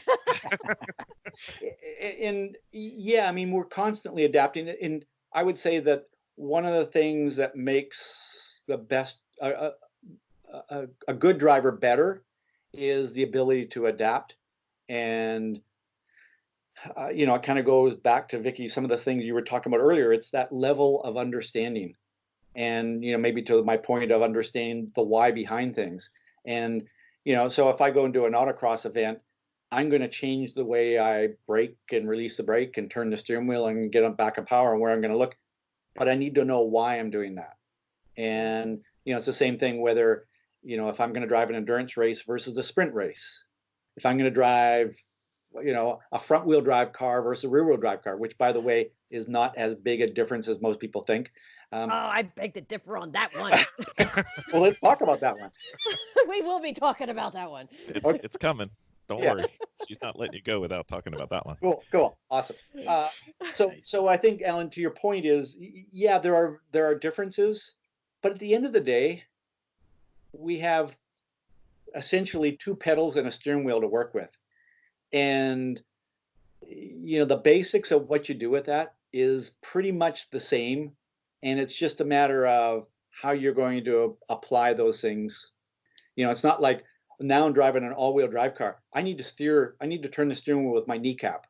We're constantly adapting. And I would say that one of the things that makes the best a good driver better is the ability to adapt. And it kind of goes back to Vicky, some of the things you were talking about earlier. It's that level of understanding, and maybe to my point of understanding the why behind things. And so if I go into an autocross event, I'm going to change the way I brake and release the brake and turn the steering wheel and get back in power and where I'm going to look. But I need to know why I'm doing that. And, it's the same thing whether, if I'm going to drive an endurance race versus a sprint race. If I'm going to drive, a front wheel drive car versus a rear wheel drive car, which, by the way, is not as big a difference as most people think. I beg to differ on that one. Well, let's talk about that one. We will be talking about that one. It's coming. Don't worry. She's not letting you go without talking about that one. Cool. Awesome. So I think, Alan, to your point is, there are differences, but at the end of the day, we have essentially two pedals and a steering wheel to work with. And, the basics of what you do with that is pretty much the same. And it's just a matter of how you're going to apply those things. It's not like, now I'm driving an all-wheel drive car, I need to turn the steering wheel with my kneecap.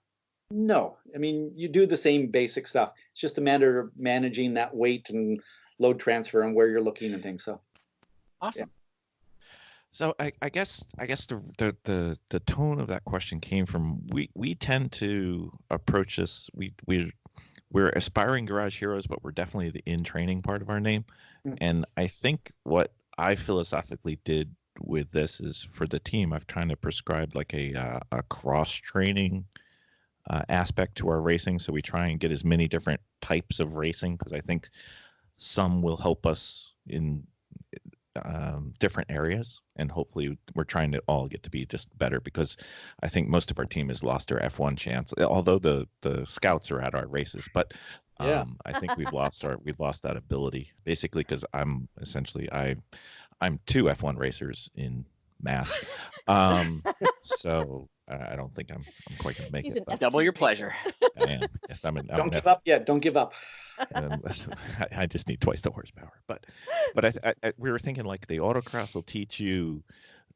No, you do the same basic stuff. It's just a matter of managing that weight and load transfer and where you're looking and things. So awesome. Yeah. So I guess the tone of that question came from, we tend to approach this, we're aspiring garage heroes, but we're definitely the in training part of our name. Mm-hmm. And I think what I philosophically did with this is, for the team, I've kind of prescribed like a cross training aspect to our racing. So we try and get as many different types of racing, because I think some will help us in different areas, and hopefully we're trying to all get to be just better, because I think most of our team has lost their F1 chance, although the scouts are at our races. But Yeah. I think we've lost that ability, basically, because I'm 2 F1 racers in mass. So I don't think I'm quite going to make He's it. an Double your F2 pleasure. I am. Yes, I'm Don't give up yet. Don't give up. I just need twice the horsepower. But we were thinking, like, the autocross will teach you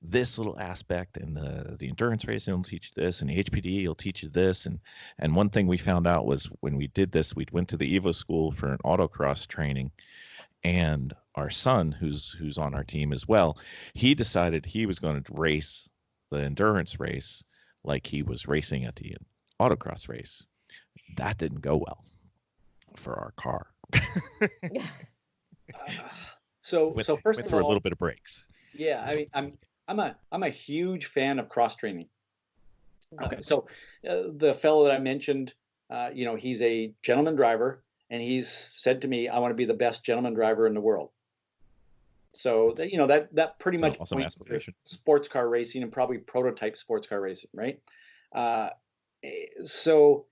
this little aspect, and the endurance racing will teach you this, and the HPD will teach you this. And one thing we found out was, when we did this, we went to the Evo school for an autocross training, and our son, who's on our team as well, he decided he was going to race the endurance race like he was racing at the autocross race. That didn't go well for our car. So first went of through all, a little bit of breaks. yeah, I mean, I'm a huge fan of cross training. Okay, so the fellow that I mentioned, he's a gentleman driver, and he's said to me, "I want to be the best gentleman driver in the world." So that pretty much awesome points to aspiration. sports car racing, and probably prototype sports car racing, right? So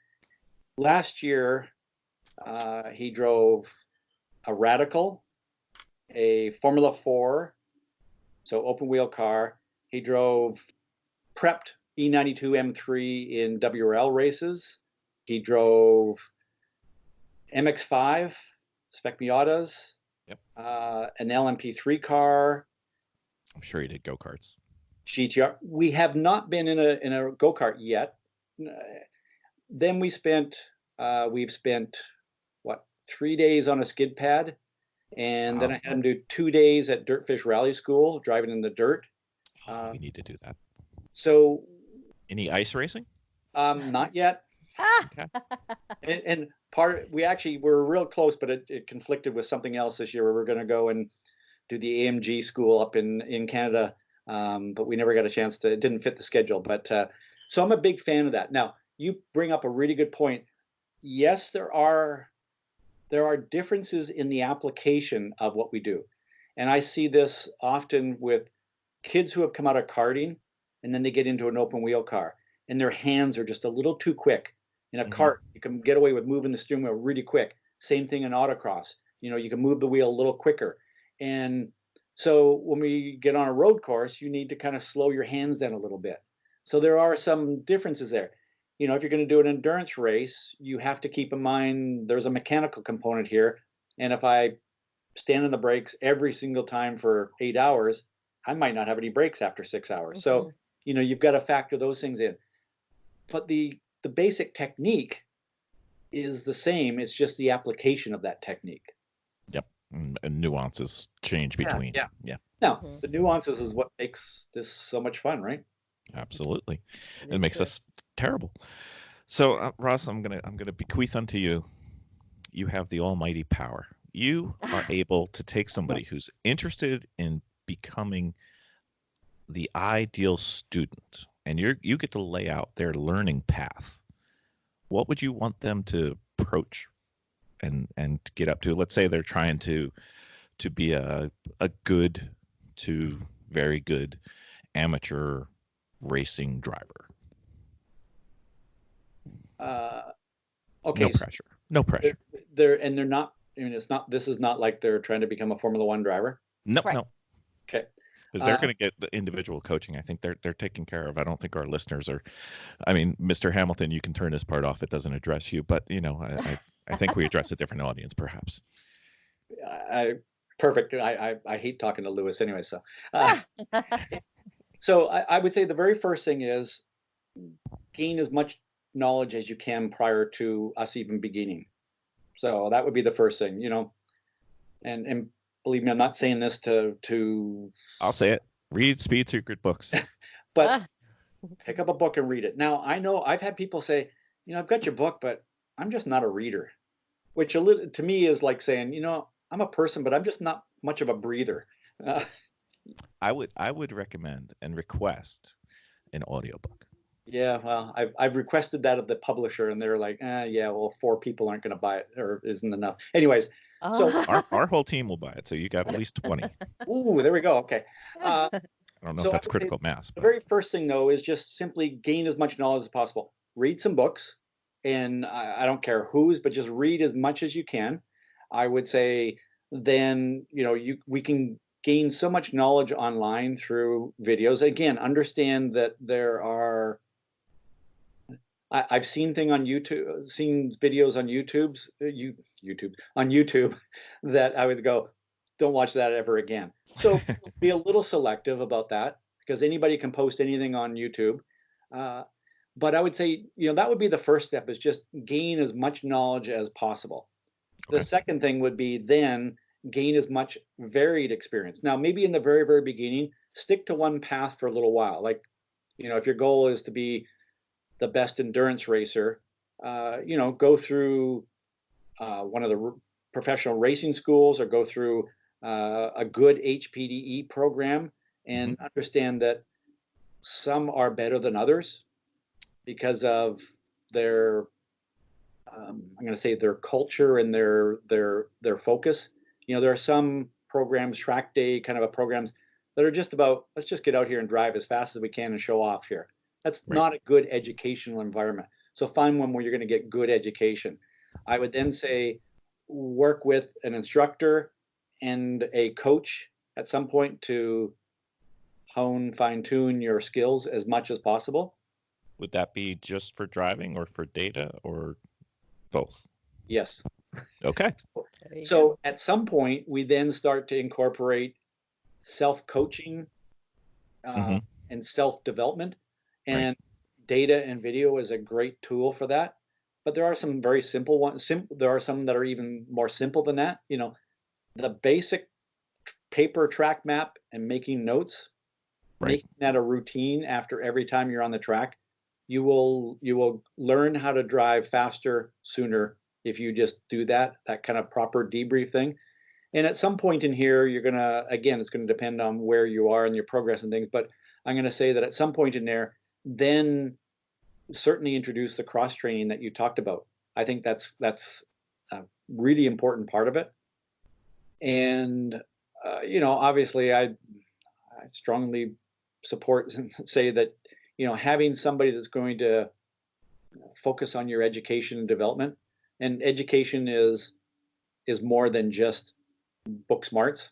last year, he drove a Radical, a Formula 4, so open wheel car. He drove prepped E92 M3 in WRL races. He drove MX5 Spec Miatas. Yep. An LMP3 car. I'm sure he did go-karts. GTR. We have not been in a go-kart yet. Then we've spent 3 days on a skid pad, and then I had him do 2 days at Dirtfish Rally School, driving in the dirt. We need to do that. So, any ice racing? Not yet. Okay. And we're real close, but it conflicted with something else this year, where we're going to go and do the AMG school up in Canada, but we never got a chance to. It didn't fit the schedule. But so I'm a big fan of that. Now, you bring up a really good point. Yes, there are differences in the application of what we do, and I see this often with kids who have come out of karting, and then they get into an open wheel car, and their hands are just a little too quick. In a kart, you can get away with moving the steering wheel really quick. Same thing in autocross. You can move the wheel a little quicker. And so when we get on a road course, you need to kind of slow your hands down a little bit. So there are some differences there. If you're going to do an endurance race, you have to keep in mind there's a mechanical component here. And if I stand on the brakes every single time for 8 hours, I might not have any brakes after 6 hours. Mm-hmm. So, you've got to factor those things in. But the basic technique is the same. It's just the application of that technique. Yep. And nuances change between. Yeah. Now, the nuances is what makes this so much fun, right? Absolutely. It makes us terrible. So, Ross, I'm gonna bequeath unto you. You have the almighty power. You are able to take somebody who's interested in becoming the ideal student, and you get to lay out their learning path. What would you want them to approach and get up to? Let's say they're trying to be a good to very good amateur racing driver. Okay. No pressure. They're not. This is not like they're trying to become a Formula One driver. No. Okay. Because they're going to get the individual coaching. I think they're taken care of. I don't think our listeners are. I mean, Mr. Hamilton, you can turn this part off. It doesn't address you. But I think we address a different audience, perhaps. Perfect. I hate talking to Lewis anyway. So, so I would say the very first thing is gain as much knowledge as you can prior to us even beginning. So that would be the first thing, and believe me, I'm not saying this to. I'll say it. Read Speed Secret books. But pick up a book and read it. Now, I know I've had people say, I've got your book, but I'm just not a reader, which to me is like saying, I'm a person, but I'm just not much of a breather. I would recommend and request an audiobook. Yeah, well, I've requested that of the publisher, and they're like, 4 people aren't going to buy it, or isn't enough. Anyways, So our whole team will buy it, so you got at least 20. ooh, there we go. Okay. I don't know So if that's I would say critical mass, the but very first thing though is just simply gain as much knowledge as possible. Read some books, and I don't care whose, but just read as much as you can. I would say then we can gain so much knowledge online through videos. Again, understand that there are. I've seen videos on YouTube that I would go, don't watch that ever again. So be a little selective about that, because anybody can post anything on YouTube. But I would say, that would be the first step, is just gain as much knowledge as possible. The Okay. second thing would be then gain as much varied experience. Now, maybe in the very, very beginning, stick to one path for a little while. Like, if your goal is to be the best endurance racer, go through one of the professional racing schools, or go through a good HPDE program, and understand that some are better than others because of their, I'm going to say, their culture and their focus. There are some programs, track day kind of programs, that are just about, let's just get out here and drive as fast as we can and show off here. That's not a good educational environment. So find one where you're going to get good education. I would then say work with an instructor and a coach at some point to fine tune your skills as much as possible. Would that be just for driving or for data or both? Yes. Okay. So at some point, we then start to incorporate self-coaching and self-development. And data and video is a great tool for that. But there are some very simple ones. There are some that are even more simple than that. The basic paper track map and making notes, making that a routine after every time you're on the track. You will learn how to drive faster sooner if you just do that kind of proper debrief thing. And at some point in here, it's going to depend on where you are in your progress and things. But I'm going to say that at some point in there, then certainly introduce the cross training that you talked about. I think that's a really important part of it. And obviously, I strongly support and say that having somebody that's going to focus on your education and development, and education is more than just book smarts.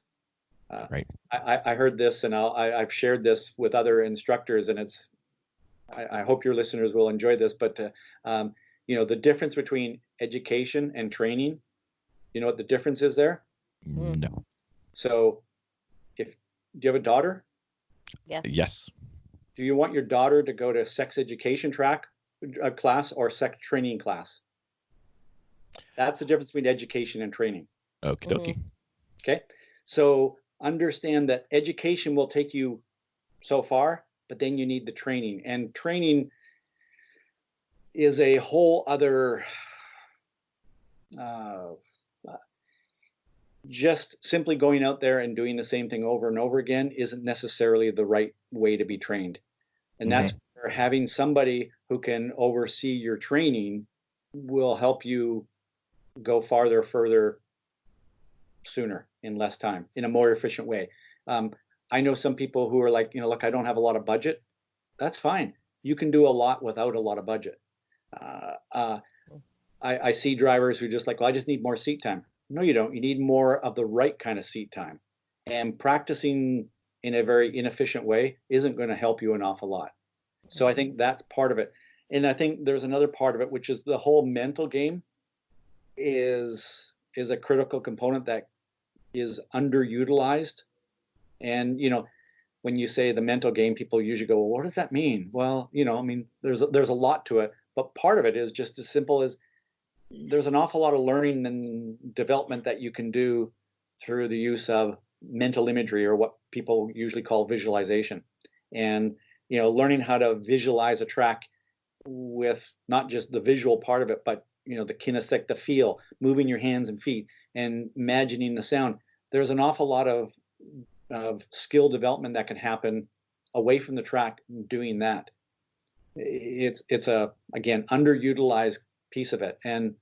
I heard this, and I've shared this with other instructors, and I hope your listeners will enjoy this. But the difference between education and training, you know what the difference is there? No. So, do you have a daughter? Yeah. Yes. Do you want your daughter to go to sex education class or sex training class? That's the difference between education and training. Okie dokie. Okay. So understand that education will take you so far, but then you need the training. And training is a whole other, just simply going out there and doing the same thing over and over again isn't necessarily the right way to be trained. And that's where having somebody who can oversee your training will help you go farther, further, sooner, in less time, in a more efficient way. I know some people who are like, look, I don't have a lot of budget. That's fine. You can do a lot without a lot of budget. I see drivers who just like, well, I just need more seat time. No, you don't. You need more of the right kind of seat time. And practicing in a very inefficient way isn't going to help you an awful lot. So I think that's part of it. And I think there's another part of it, which is the whole mental game is a critical component that is underutilized. And, when you say the mental game, people usually go, well, what does that mean? Well, there's a lot to it, but part of it is just as simple as there's an awful lot of learning and development that you can do through the use of mental imagery, or what people usually call visualization. And, learning how to visualize a track with not just the visual part of it, but, the kinesthetic, the feel, moving your hands and feet and imagining the sound. There's an awful lot of skill development that can happen away from the track doing that. It's a, again, underutilized piece of it. And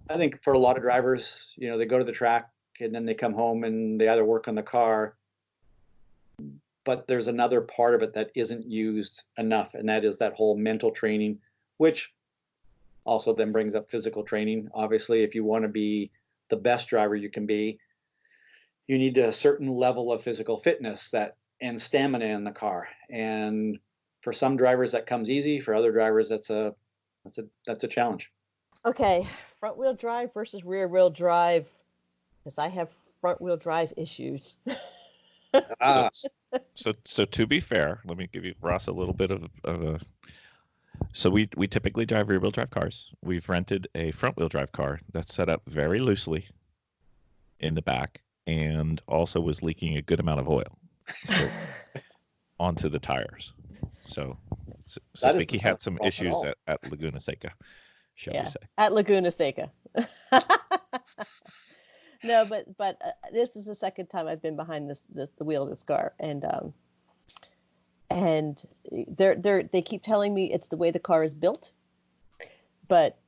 I think for a lot of drivers, they go to the track and then they come home and they either work on the car, but there's another part of it that isn't used enough, and that is that whole mental training, which also then brings up physical training. Obviously, if you want to be the best driver you can be, you need a certain level of physical fitness and stamina in the car. And for some drivers that comes easy. For other drivers, that's a challenge. Okay, front wheel drive versus rear wheel drive, because I have front wheel drive issues. So to be fair, let me give you, Ross, a little bit of a. So we typically drive rear wheel drive cars. We've rented a front wheel drive car that's set up very loosely in the back and also was leaking a good amount of oil onto the tires. So Vicky had some issues at Laguna Seca, shall we say? At Laguna Seca. No, but this is the second time I've been behind the wheel of this car, and they keep telling me it's the way the car is built, but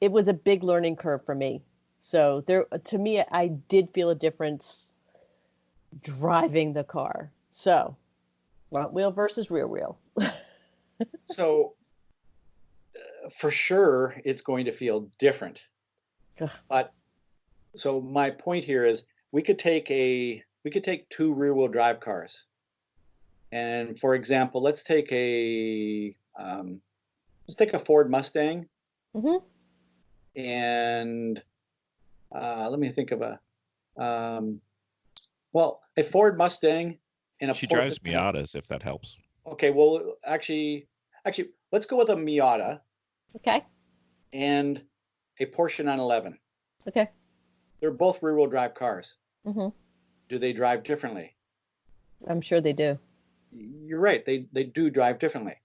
it was a big learning curve for me. So to me, I did feel a difference driving the car. So front wheel versus rear wheel. So for sure, it's going to feel different. But so my point here is we could take two rear wheel drive cars. And for example, let's take a Ford Mustang. Mm-hmm. And let me think of a Ford Mustang and a She Porsche. drives Miatas, if that helps. Okay, well, actually, let's go with a Miata. Okay. And a Porsche 911. Okay. They're both rear-wheel drive cars. Mm-hmm. Do they drive differently? I'm sure they do. You're right. They do drive differently,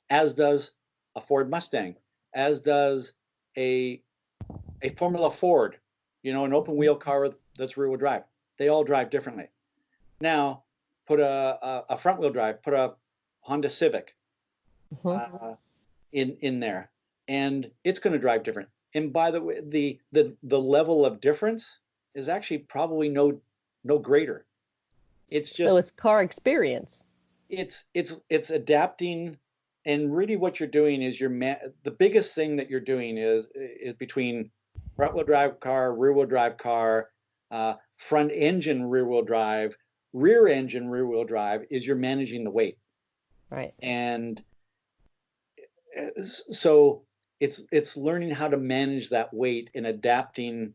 as does a Ford Mustang, as does a Formula Ford, an open wheel car that's rear wheel drive. They all drive differently. Now, put a front wheel drive, put a Honda Civic in there, and it's going to drive different. And by the way, the level of difference is actually probably no greater. It's just, so it's car experience. It's adapting, and really what you're doing is the biggest thing that you're doing is between front wheel drive car, rear wheel drive car, front engine rear wheel drive, rear engine rear wheel drive, is you're managing the weight. Right. And so it's learning how to manage that weight and adapting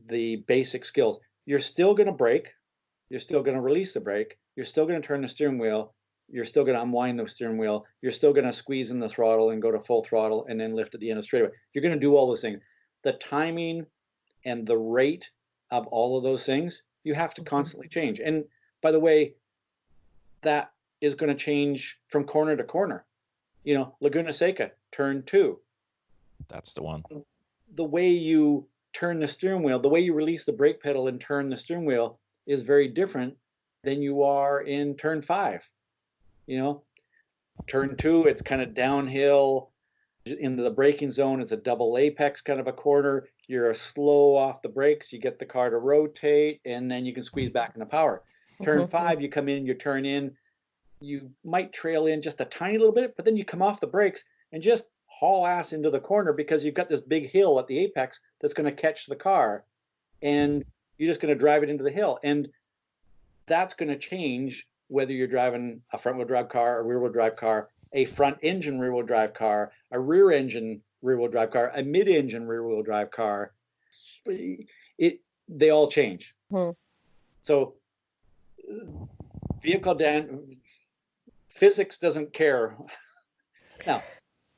the basic skills. You're still going to brake. You're still going to release the brake. You're still going to turn the steering wheel. You're still going to unwind the steering wheel. You're still going to squeeze in the throttle and go to full throttle and then lift at the end of straightaway. You're going to do all those things. The timing and the rate of all of those things, you have to constantly change. And by the way, that is going to change from corner to corner. Laguna Seca, turn 2. That's the one. The way you turn the steering wheel, the way you release the brake pedal and turn the steering wheel is very different than you are in turn 5. Turn 2, it's kind of downhill. In the braking zone, it's a double apex kind of a corner. You're slow off the brakes. You get the car to rotate, and then you can squeeze back into power. Turn 5, you come in, you turn in. You might trail in just a tiny little bit, but then you come off the brakes and just haul ass into the corner because you've got this big hill at the apex that's going to catch the car, and you're just going to drive it into the hill. And that's going to change whether you're driving a front wheel drive car, a rear wheel drive car, a front engine rear wheel drive car, a rear engine rear wheel drive car, a mid engine rear wheel drive car. They all change. So physics doesn't care. Now,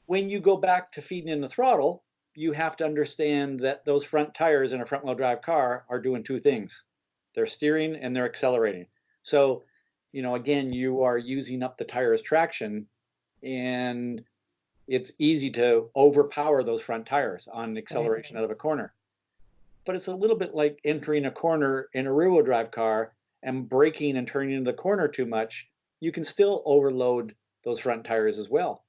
when you go back to feeding in the throttle, you have to understand that those front tires in a front wheel drive car are doing two things. They're steering and they're accelerating. So, again, you are using up the tire's traction, and it's easy to overpower those front tires on acceleration out of a corner. But it's a little bit like entering a corner in a rear wheel drive car and braking and turning into the corner too much. You can still overload those front tires as well.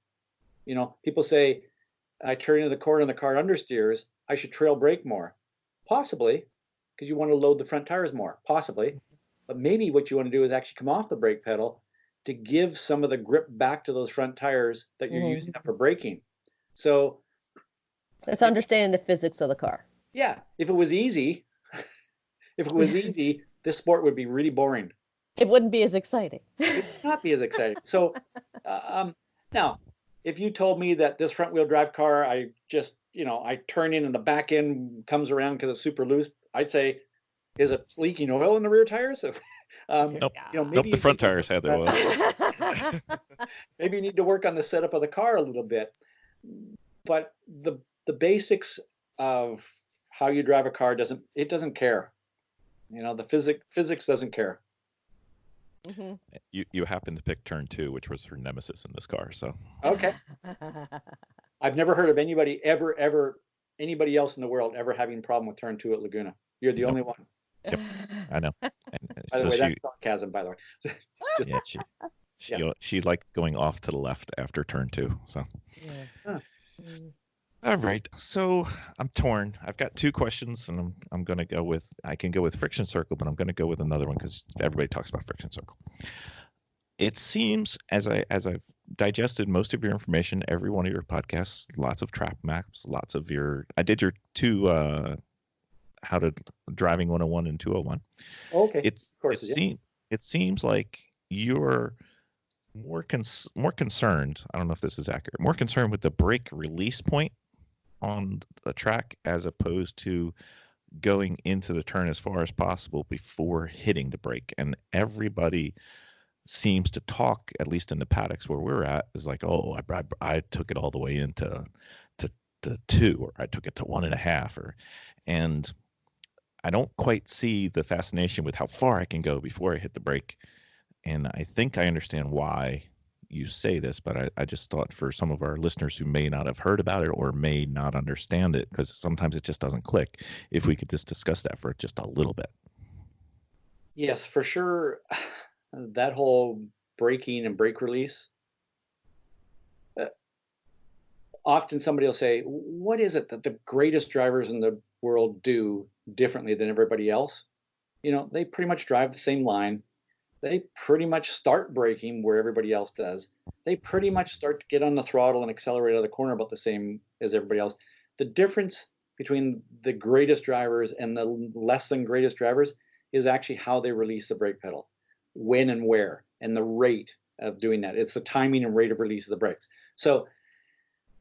People say, I turn into the corner and the car understeers. I should trail brake more. Possibly, because you want to load the front tires more. Possibly. But maybe what you want to do is actually come off the brake pedal to give some of the grip back to those front tires that you're using up for braking. So it's understanding the physics of the car. Yeah, if it was easy, this sport would be really boring. It wouldn't be as exciting. It would not be as exciting. So now, if you told me that this front wheel drive car, I just, I turn in and the back end comes around because it's super loose, I'd say, is it leaking oil in the rear tires? Nope. Maybe Nope, the front tires had the oil. Maybe you need to work on the setup of the car a little bit. But the basics of how you drive a car doesn't care. The physics doesn't care. Mm-hmm. You happened to pick turn 2, which was her nemesis in this car. So okay. I've never heard of anybody else in the world ever having a problem with turn 2 at Laguna. You're the only one. Yep, I know. And by the way, that's sarcasm. By the way. She liked going off to the left after turn 2. So. Yeah. All right. So I'm torn. I've got 2 questions, and I'm going to go with. I can go with friction circle, but I'm going to go with another one because everybody talks about friction circle. It seems as I've digested most of your information, every one of your podcasts, lots of trap maps, lots of your. I did your 2 how to driving 101 and 201. Okay. It seems like you're more concerned. I don't know if this is accurate. More concerned with the brake release point on the track as opposed to going into the turn as far as possible before hitting the brake. And everybody seems to talk, at least in the paddocks where we're at, is like, oh, I took it all the way into to 2, or I took it to 1.5, and I don't quite see the fascination with how far I can go before I hit the brake. And I think I understand why you say this, but I just thought for some of our listeners who may not have heard about it or may not understand it, because sometimes it just doesn't click, if we could just discuss that for just a little bit. Yes, for sure. That whole braking and brake release, often somebody will say, what is it that the greatest drivers in the world do differently than everybody else? They pretty much drive the same line. They pretty much start braking where everybody else does. They pretty much start to get on the throttle and accelerate out of the corner about the same as everybody else. The difference between the greatest drivers and the less than greatest drivers is actually how they release the brake pedal, when and where, and the rate of doing that. It's the timing and rate of release of the brakes. So,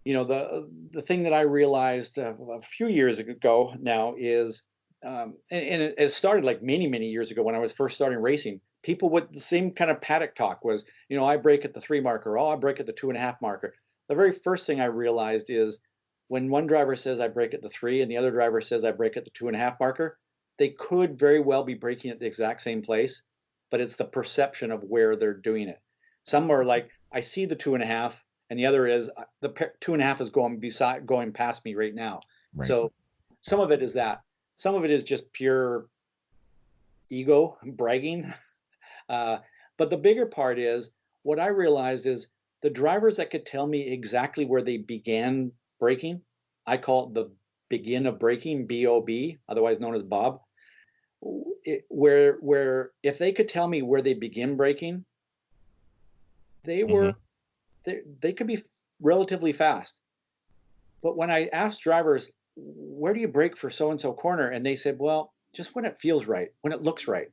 the thing that I realized a few years ago now is, and it started like many, many years ago when I was first starting racing. People with the same kind of paddock talk was, I brake at the 3 marker. Oh, I brake at the 2.5 marker. The very first thing I realized is when one driver says I brake at the 3 and the other driver says I brake at the 2.5 marker, they could very well be braking at the exact same place, but it's the perception of where they're doing it. Some are like, I see the 2.5, and the other is the 2.5 is going past me right now. Right. So some of it is that. Some of it is just pure ego, bragging. But the bigger part is, what I realized is the drivers that could tell me exactly where they began braking, I call it the begin of braking, B-O-B, otherwise known as Bob, where if they could tell me where they begin braking, they were, they could be relatively fast. But when I asked drivers, where do you brake for so-and-so corner? And they said, well, just when it feels right, when it looks right.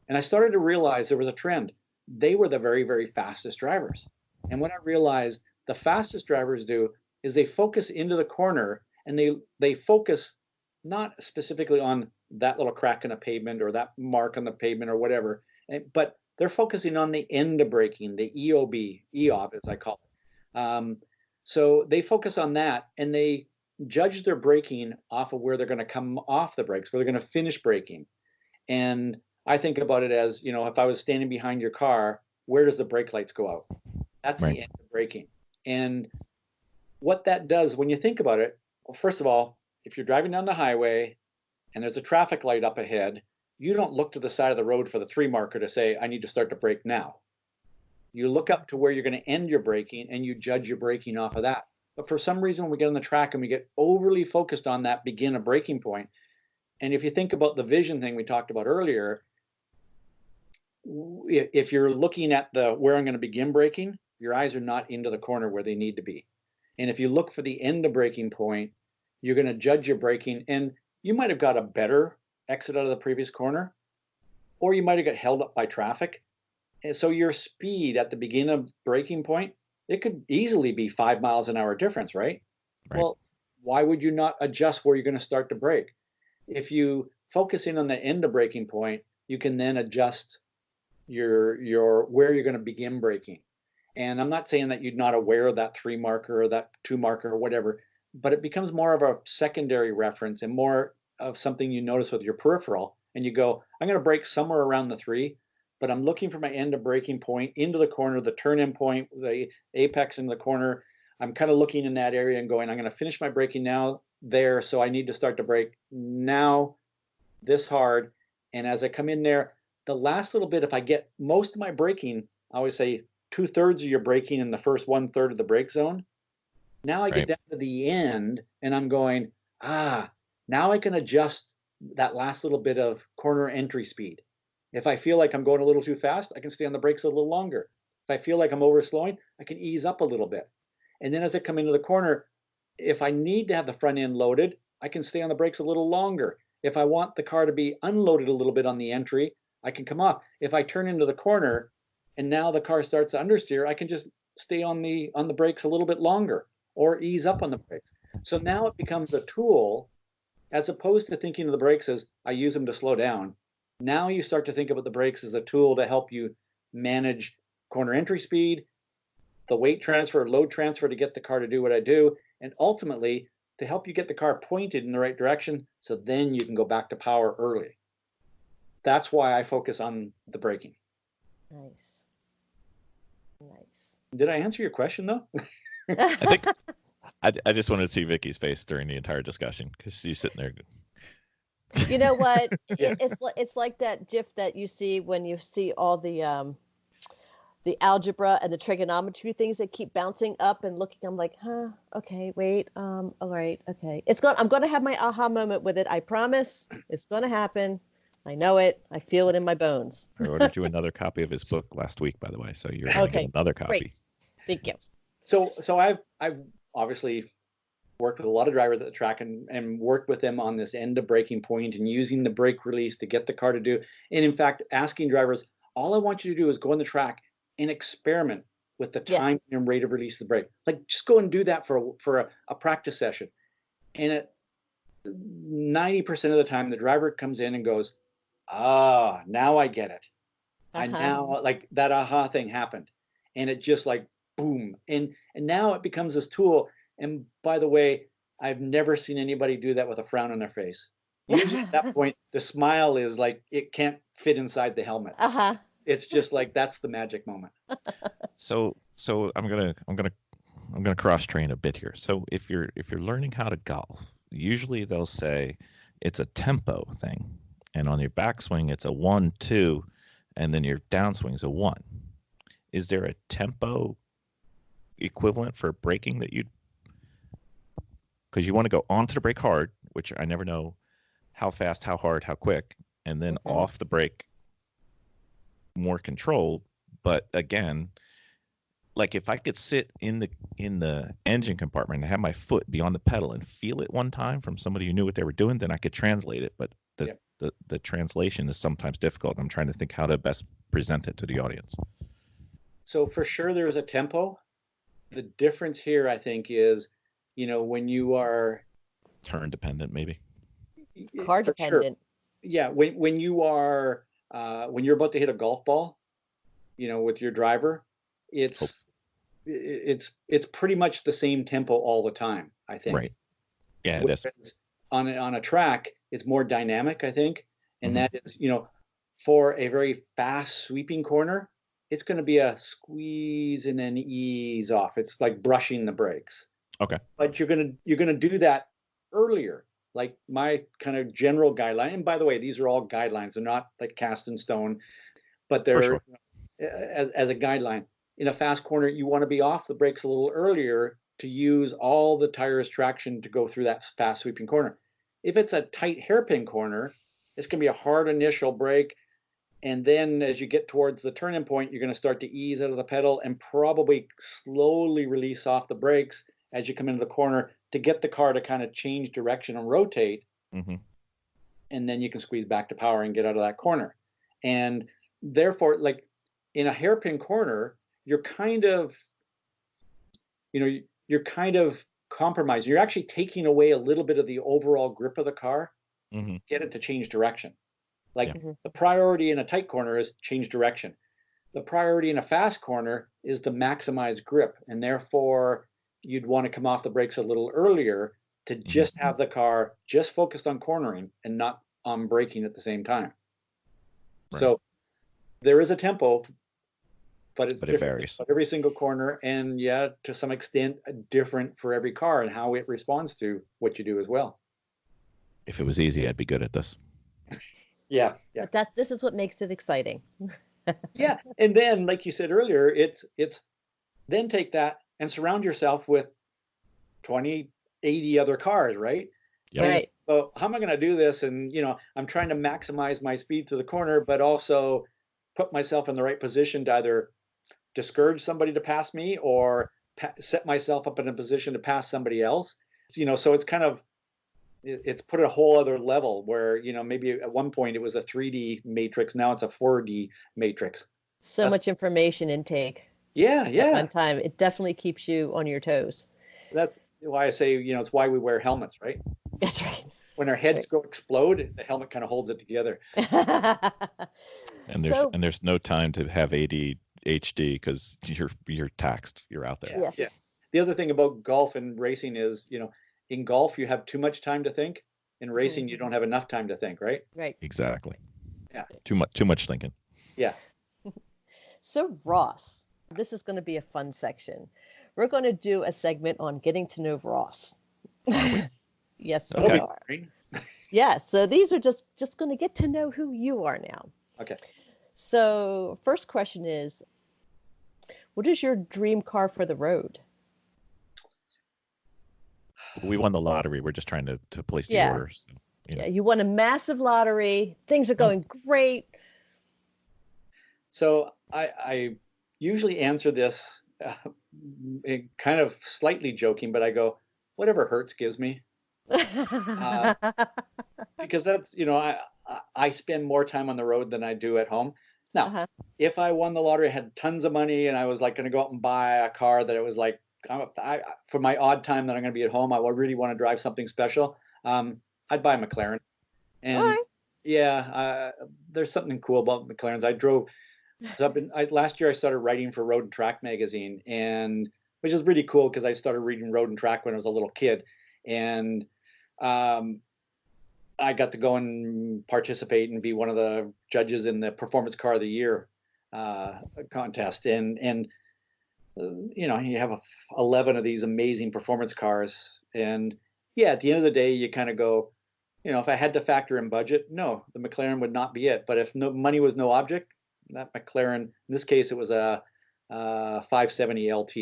And I started to realize there was a trend. They were the very, very fastest drivers. And what I realized the fastest drivers do is they focus into the corner, and they focus not specifically on that little crack in the pavement or that mark on the pavement or whatever, but they're focusing on the end of braking, the EOB, as I call it. So they focus on that, and they judge their braking off of where they're going to come off the brakes, where they're going to finish braking. And I think about it as, if I was standing behind your car, where does the brake lights go out? That's right. The end of braking. And what that does, when you think about it, well, first of all, if you're driving down the highway and there's a traffic light up ahead, you don't look to the side of the road for the 3 marker to say, I need to start to brake now. You look up to where you're going to end your braking, and you judge your braking off of that. But for some reason, when we get on the track and we get overly focused on that begin a braking point, and if you think about the vision thing we talked about earlier, if you're looking at the where I'm going to begin braking, your eyes are not into the corner where they need to be. And if you look for the end of braking point, you're going to judge your braking, and you might have got a better exit out of the previous corner, or you might have got held up by traffic. And so your speed at the beginning of braking point, it could easily be 5 miles an hour difference, right? Well, why would you not adjust where you're going to start to brake? If you focus in on the end of braking point, you can then adjust your where you're going to begin braking. And I'm not saying that you're not aware of that 3 marker or that 2 marker or whatever, but it becomes more of a secondary reference and more of something you notice with your peripheral. And you go, I'm going to brake somewhere around the 3, but I'm looking for my end of braking point into the corner, the turn-in point, the apex in the corner. I'm kind of looking in that area and going, I'm going to finish my braking now there, so I need to start to brake now this hard. And as I come in there, the last little bit, if I get most of my braking, I always say 2/3 of your braking in the first 1/3 of the brake zone. Now I get down to the end and I'm going, now I can adjust that last little bit of corner entry speed. If I feel like I'm going a little too fast, I can stay on the brakes a little longer. If I feel like I'm over slowing, I can ease up a little bit. And then as I come into the corner, if I need to have the front end loaded, I can stay on the brakes a little longer. If I want the car to be unloaded a little bit on the entry, I can come off. If I turn into the corner and now the car starts to understeer, I can just stay on the brakes a little bit longer or ease up on the brakes. So now it becomes a tool, as opposed to thinking of the brakes as I use them to slow down. Now you start to think about the brakes as a tool to help you manage corner entry speed, the weight transfer, load transfer to get the car to do what I do, and ultimately to help you get the car pointed in the right direction so then you can go back to power early. That's why I focus on the braking. Nice. Nice. Did I answer your question though? I think I just wanted to see Vicky's face during the entire discussion because she's sitting there. You know what? It's like that GIF that you see when you see all the algebra and the trigonometry things that keep bouncing up and looking. I'm like, okay, wait, all right, okay. I'm going to have my aha moment with it. I promise. It's going to happen. I know it. I feel it in my bones. I ordered you another copy of his book last week, by the way, so you're going to get another copy. Great. Thank you. So I've obviously worked with a lot of drivers at the track and worked with them on this end of braking point and using the brake release to get the car to do. And in fact, asking drivers, all I want you to do is go on the track and experiment with the time and rate of release of the brake. Like, just go and do that for a practice session. And at 90% of the time, the driver comes in and goes, now I get it. I now, like, that aha thing happened. And it just like, boom. And now it becomes this tool. And by the way, I've never seen anybody do that with a frown on their face. Usually at that point, the smile is like, it can't fit inside the helmet. It's just like, that's the magic moment. So I'm gonna cross train a bit here. So if you're learning how to golf, usually they'll say it's a tempo thing, and on your backswing it's a 1-2, and then your downswing's a 1. Is there a tempo equivalent for braking that you'd? Because you want to go onto the brake hard, which I never know how fast, how hard, how quick, and then off the brake more controlled. But again, like if I could sit in the engine compartment and have my foot be on the pedal and feel it one time from somebody who knew what they were doing, then I could translate it. But the translation is sometimes difficult. I'm trying to think how to best present it to the audience. So for sure there is a tempo. The difference here, I think, is, when you are turn dependent, maybe car dependent. Sure. Yeah, when you are when you're about to hit a golf ball, with your driver, it's pretty much the same tempo all the time, I think. Right. Yeah, it is. On a track, it's more dynamic, I think, and that is, for a very fast sweeping corner, it's going to be a squeeze and then ease off. It's like brushing the brakes. Okay. But you're gonna do that earlier. Like my kind of general guideline. And by the way, these are all guidelines. They're not like cast in stone, but they're as a guideline. In a fast corner, you want to be off the brakes a little earlier to use all the tire's traction to go through that fast sweeping corner. If it's a tight hairpin corner, it's going to be a hard initial brake. And then as you get towards the turning point, you're going to start to ease out of the pedal and probably slowly release off the brakes as you come into the corner to get the car to kind of change direction and rotate. Mm-hmm. And then you can squeeze back to power and get out of that corner. And therefore, like in a hairpin corner, you're kind of compromising. You're actually taking away a little bit of the overall grip of the car, Mm-hmm. get it to change direction. Like Yeah. the priority in a tight corner is change direction. The priority in a fast corner is to maximize grip. And therefore, you'd want to come off the brakes a little earlier to just have the car just focused on cornering and not on braking at the same time. Right. So there is a tempo, but it varies for every single corner, and yeah, to some extent, different for every car and how it responds to what you do as well. If it was easy, I'd be good at this. Yeah. But this is what makes it exciting. Yeah, and then like you said earlier, it's then take that and surround yourself with 20, 80 other cars, right? Yep. Right. So how am I going to do this? And I'm trying to maximize my speed to the corner, but also put myself in the right position to either discourage somebody to pass me or set myself up in a position to pass somebody else. So it's kind of, it's put a whole other level where, maybe at one point it was a 3D matrix. Now it's a 4D matrix. So much information intake. Yeah. At one time. It definitely keeps you on your toes. That's why I say, it's why we wear helmets, right? That's right. When our heads go explode, the helmet kind of holds it together. And there's no time to have ADHD because you're taxed. You're out there. Yes. Yeah. The other thing about golf and racing is, in golf you have too much time to think. In racing, you don't have enough time to think, right? Right. Exactly. Yeah. Too much thinking. Yeah. So Ross, this is going to be a fun section. We're going to do a segment on getting to know Ross. Yes, we Okay. are. Yeah, so these are just going to get to know who you are now. Okay. So first question is, what is your dream car for the road? We won the lottery. We're just trying to place the orders. Yeah, you won a massive lottery. Things are going great. So I usually answer this kind of slightly joking, but I go, whatever Hertz gives me. Because that's, I spend more time on the road than I do at home. Now, if I won the lottery, I had tons of money, and I was like going to go out and buy a car that it was like, for my odd time that I'm going to be at home, I really want to drive something special. I'd buy a McLaren. And there's something cool about McLarens. Last year I started writing for Road and Track magazine, and which is really cool because I started reading Road and Track when I was a little kid, and I got to go and participate and be one of the judges in the Performance Car of the Year contest, and you have 11 of these amazing performance cars, and at the end of the day you kind of go, if I had to factor in budget, no, the McLaren would not be it. But if money was no object, that McLaren, in this case, it was a 570 LT.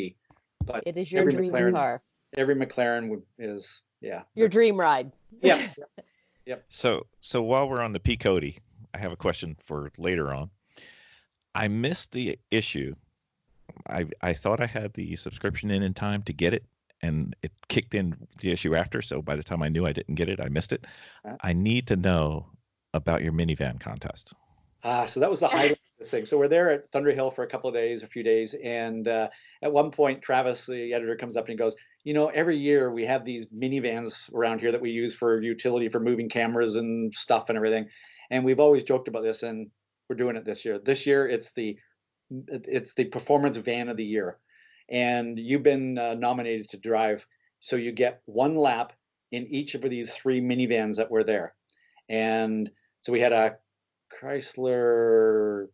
But it is your dream car. Every McLaren is, your dream ride. Yeah. Yep. So while we're on the P-Cody, I have a question for later on. I missed the issue. I thought I had the subscription in time to get it, and it kicked in the issue after. So by the time I knew I didn't get it, I missed it. I need to know about your minivan contest. So that was the highlight of this thing. So we're there at Thunderhill for a few days. And at one point, Travis, the editor, comes up and he goes, every year we have these minivans around here that we use for utility, for moving cameras and stuff and everything. And we've always joked about this, and we're doing it this year. This year, it's the performance van of the year. And you've been nominated to drive. So you get one lap in each of these 3 minivans that were there. And so we had a Chrysler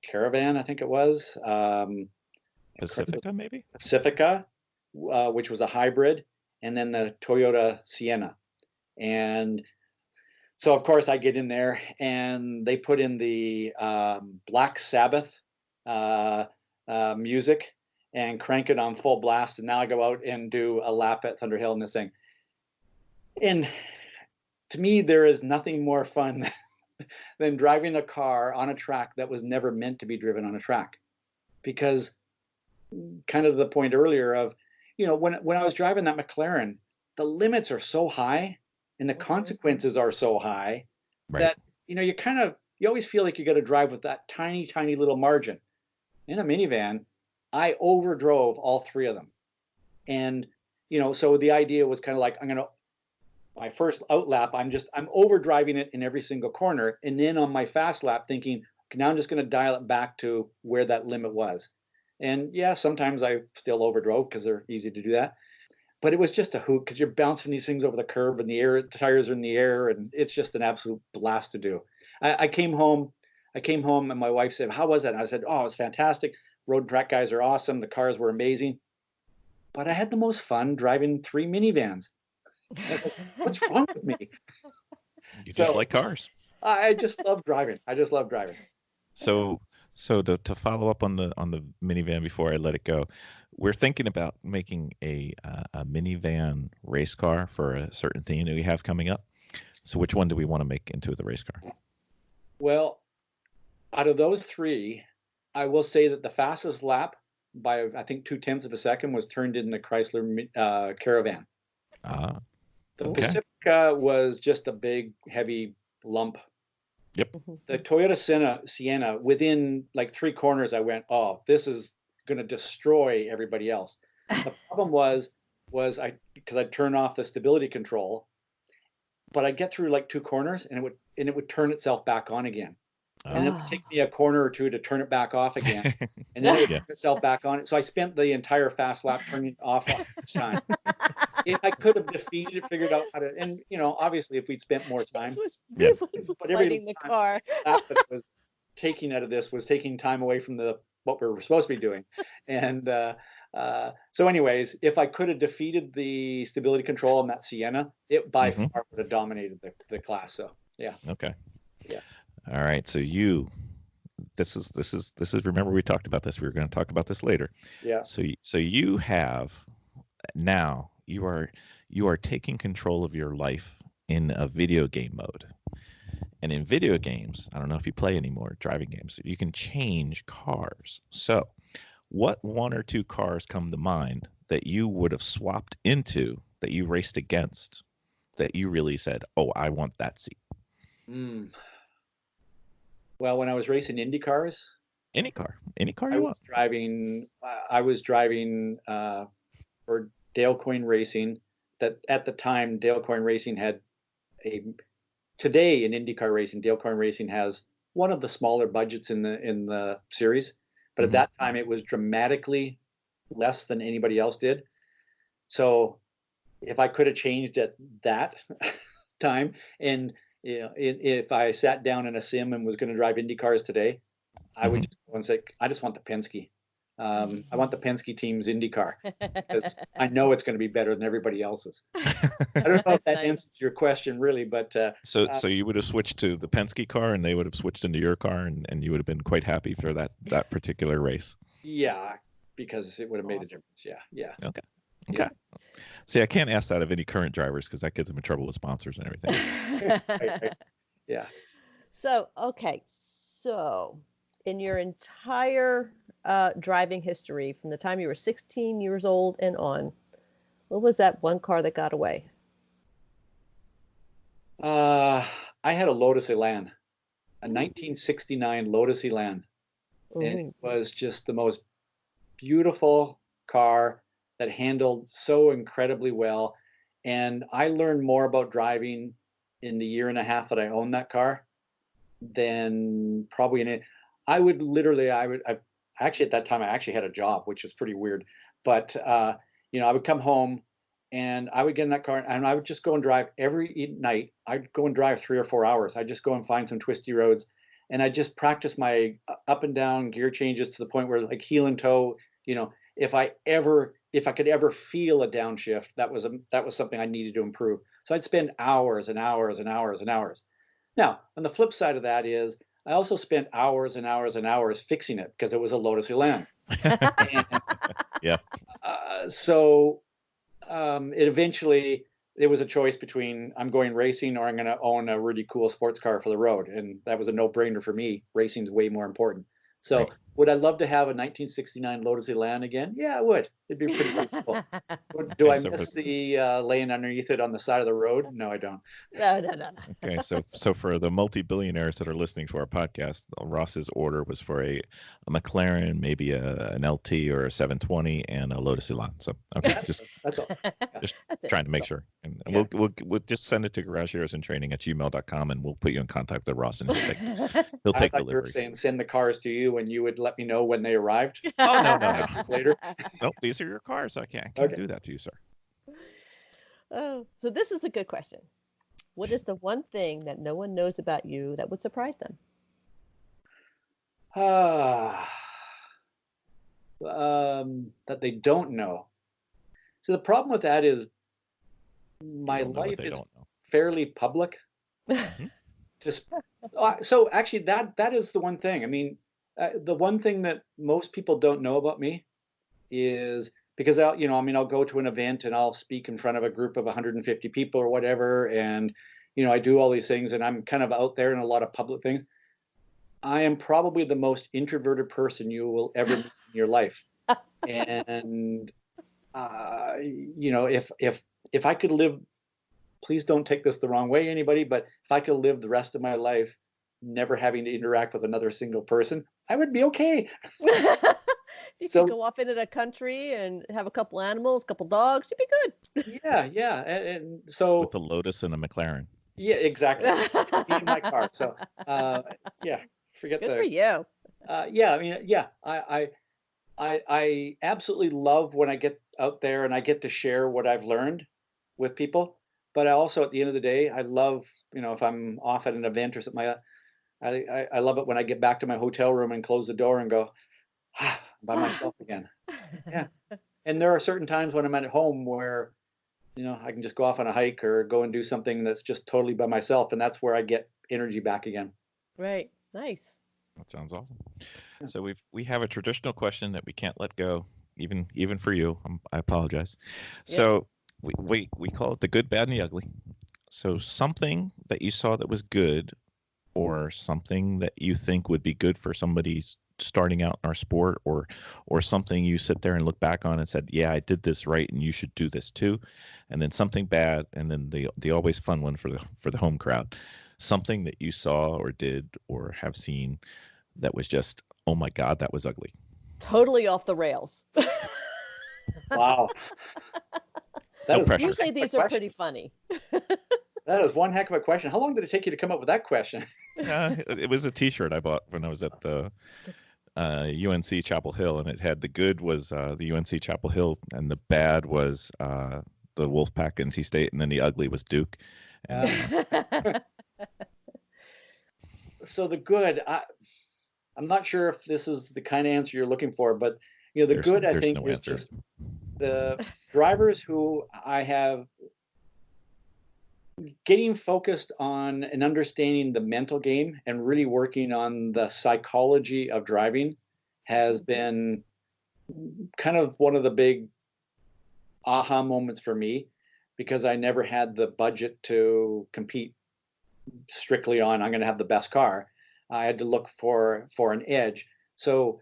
Caravan, I think it was. Pacifica, maybe? Pacifica, which was a hybrid, and then the Toyota Sienna. And so, of course, I get in there, and they put in the Black Sabbath music. and crank it on full blast. And now I go out and do a lap at Thunder Hill in this thing. And to me, there is nothing more fun than driving a car on a track that was never meant to be driven on a track. Because kind of the point earlier of, when I was driving that McLaren, the limits are so high and the consequences are so high that, you always feel like you got to drive with that tiny, tiny little margin. In a minivan, I overdrove all three of them. And, so the idea was kind of like, my first out lap, I'm overdriving it in every single corner. And then on my fast lap thinking, okay, now I'm just going to dial it back to where that limit was. And yeah, sometimes I still overdrove because they're easy to do that. But it was just a hoot because you're bouncing these things over the curb and the tires are in the air, and it's just an absolute blast to do. I came home and my wife said, "How was that?" And I said, "Oh, it was fantastic. Road track guys are awesome. The cars were amazing." But I had the most fun driving 3 minivans. I was like, what's wrong with me? You just like cars. I just love driving. So to follow up on the minivan before I let it go, we're thinking about making a minivan race car for a certain theme that we have coming up. So which one do we want to make into the race car? Well, out of those 3, I will say that the fastest lap by, I think, 0.2 of a second was turned in the Chrysler Caravan. The Pacifica was just a big, heavy lump. Yep. The Toyota Sienna, within like 3 corners, I went, "Oh, this is going to destroy everybody else." The problem was because I'd turn off the stability control, but I'd get through like 2 corners and it would turn itself back on again. And it would take me a corner or 2 to turn it back off again. And then it would turn itself back on. So I spent the entire fast lap turning it off each time. If I could have defeated it, figured out how to, and obviously if we'd spent more time, but every the car that was taking out of this was taking time away from what we were supposed to be doing. And so anyways, if I could have defeated the stability control on that Sienna, it by far would have dominated the class. So yeah. Okay. Yeah. All right. So this is remember we talked about this. We were going to talk about this later. Yeah. So you have now you are taking control of your life in a video game mode. And in video games, I don't know if you play anymore, driving games, you can change cars. So what 1 or 2 cars come to mind that you would have swapped into, that you raced against, that you really said, "Oh, I want that seat"? Well, when I was racing Indy cars, any car I was driving for Dale Coyne Racing. That at the time, Dale Coyne Racing had today in IndyCar racing, Dale Coyne Racing has one of the smaller budgets in the series, but at that time it was dramatically less than anybody else did. So if I could have changed at that time, and if I sat down in a sim and was going to drive Indy cars today, I would just go and say, I just want the Penske. I want the Penske team's Indy car because I know it's going to be better than everybody else's. I don't know if that answers your question really, but so you would have switched to the Penske car and they would have switched into your car, and you would have been quite happy for that particular race. Yeah, because it would have made a difference. Yeah. Okay. Yeah. See, I can't ask that of any current drivers because that gets them in trouble with sponsors and everything. Right. Yeah. So in your entire driving history, from the time you were 16 years old and on, what was that one car that got away? I had a Lotus Elan, a 1969 Lotus Elan. Ooh. And it was just the most beautiful car that handled so incredibly well. And I learned more about driving in the year and a half that I owned that car than probably in it. I actually at that time I actually had a job, which was pretty weird. But I would come home and I would get in that car and I would just go and drive every night. I'd go and drive 3 or 4 hours. I'd just go and find some twisty roads, and I just practice my up and down gear changes to the point where, like, heel and toe, if I could ever feel a downshift, that was something I needed to improve. So I'd spend hours and hours and hours and hours. Now, on the flip side of that is I also spent hours and hours and hours fixing it because it was a Lotus Elan. Yeah. So it eventually, it was a choice between I'm going racing or I'm going to own a really cool sports car for the road. And that was a no-brainer for me. Racing's way more important. So Right. would I love to have a 1969 Lotus Elan again? Yeah, I would. It'd be pretty cool. Do I miss the laying underneath it on the side of the road? No, I don't. No. Okay, so for the multi-billionaires that are listening to our podcast, Ross's order was for a McLaren, maybe an LT or a 720, and a Lotus Elan. So okay, that's all. Just trying to make sure. And we'll just send it to garageheroesintraining@gmail.com, and we'll put you in contact with Ross, and he'll take I thought delivery. you were saying send the cars to you, and you would let me know when they arrived. Oh no. Later. Nope, these are your cars. I can't Okay. do that to you, sir. Oh, so this is a good question. What is the one thing that no one knows about you that would surprise them? That they don't know. So the problem with that is my life is fairly public. Just so actually that is the one thing. I mean, the one thing that most people don't know about me is because I'll go to an event and I'll speak in front of a group of 150 people or whatever, and I do all these things and I'm kind of out there in a lot of public things. I am probably the most introverted person you will ever meet in your life. And if I could live, please don't take this the wrong way, anybody, but if I could live the rest of my life never having to interact with another single person, I would be okay. You could go off into the country and have a couple animals, a couple dogs, you'd be good. Yeah. And so with the Lotus and a McLaren. Yeah, exactly. Me and my car. So forget good for you. I absolutely love when I get out there and I get to share what I've learned with people. But I also, at the end of the day, I love, if I'm off at an event or something, I love it when I get back to my hotel room and close the door and go, by myself again. Yeah. And there are certain times when I'm at home where, I can just go off on a hike or go and do something that's just totally by myself. And that's where I get energy back again. Right. Nice. That sounds awesome. Yeah. So we have a traditional question that we can't let go, even for you. I apologize. Yeah. So we call it the good, bad, and the ugly. So something that you saw that was good, or something that you think would be good for somebody starting out in our sport, or something you sit there and look back on and said, yeah, I did this right and you should do this too. And then something bad, and then the always fun one for the home crowd, something that you saw or did or have seen that was just, oh my God, that was ugly. Totally off the rails. Wow. Usually these are pretty funny. That is one heck of a question. How long did it take you to come up with that question? It was a T-shirt I bought when I was at the UNC Chapel Hill, and it had the good was the UNC Chapel Hill, and the bad was the Wolfpack NC State, and then the ugly was Duke. And, so the good, I'm not sure if this is the kind of answer you're looking for, but the good I think is just the drivers who I have getting focused on and understanding the mental game and really working on the psychology of driving has been kind of one of the big aha moments for me, because I never had the budget to compete strictly on I'm going to have the best car. I had to look for an edge. So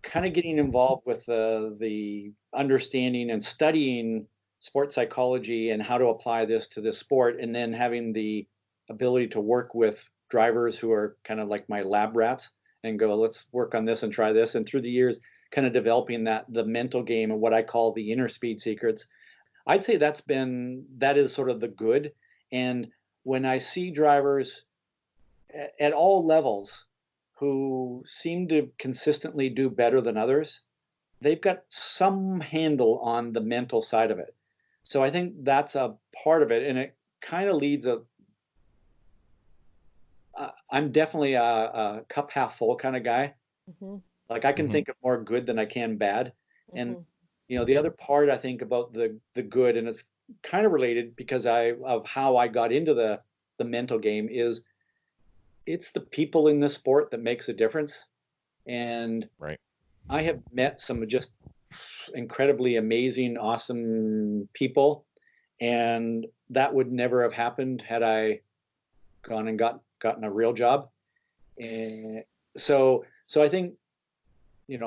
kind of getting involved with the understanding and studying sports psychology and how to apply this to this sport, and then having the ability to work with drivers who are kind of like my lab rats and go, let's work on this and try this. And through the years, kind of developing the mental game and what I call the inner speed secrets. I'd say that is sort of the good. And when I see drivers at all levels who seem to consistently do better than others, they've got some handle on the mental side of it. So I think that's a part of it, and it kind of leads I'm definitely a cup half full kind of guy. Mm-hmm. Like I can think of more good than I can bad. Mm-hmm. And the other part I think about the good, and it's kind of related because of how I got into the mental game, is it's the people in this sport that makes a difference. And right. I have met some just incredibly amazing, awesome people, and that would never have happened had I gone and gotten a real job. And so I think,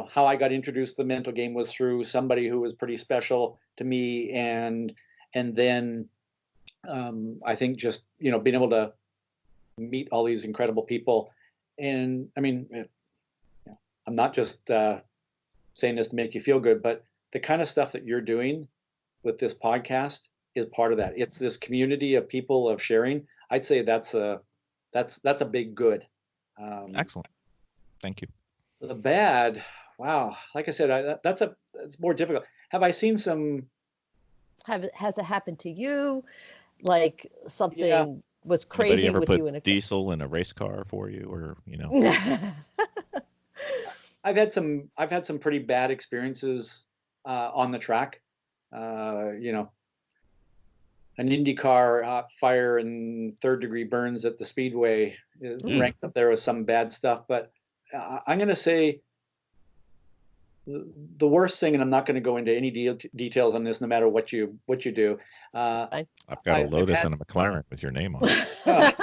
how I got introduced to the mental game was through somebody who was pretty special to me, and then I think just being able to meet all these incredible people. And I mean, I'm not just saying this to make you feel good, but the kind of stuff that you're doing with this podcast is part of that. It's this community of people of sharing. I'd say that's a big good. Excellent. Thank you. The bad, wow. Like I said, it's more difficult. Have I seen some? Has it happened to you? Like something Yeah. was crazy Anybody ever with put you in a diesel in a race car for you, or I've had some pretty bad experiences on the track. An IndyCar fire and third-degree burns at the speedway ranked up there with some bad stuff. But I'm going to say the worst thing, and I'm not going to go into any details on this, no matter what you do. I've got a Lotus and a McLaren with your name on it.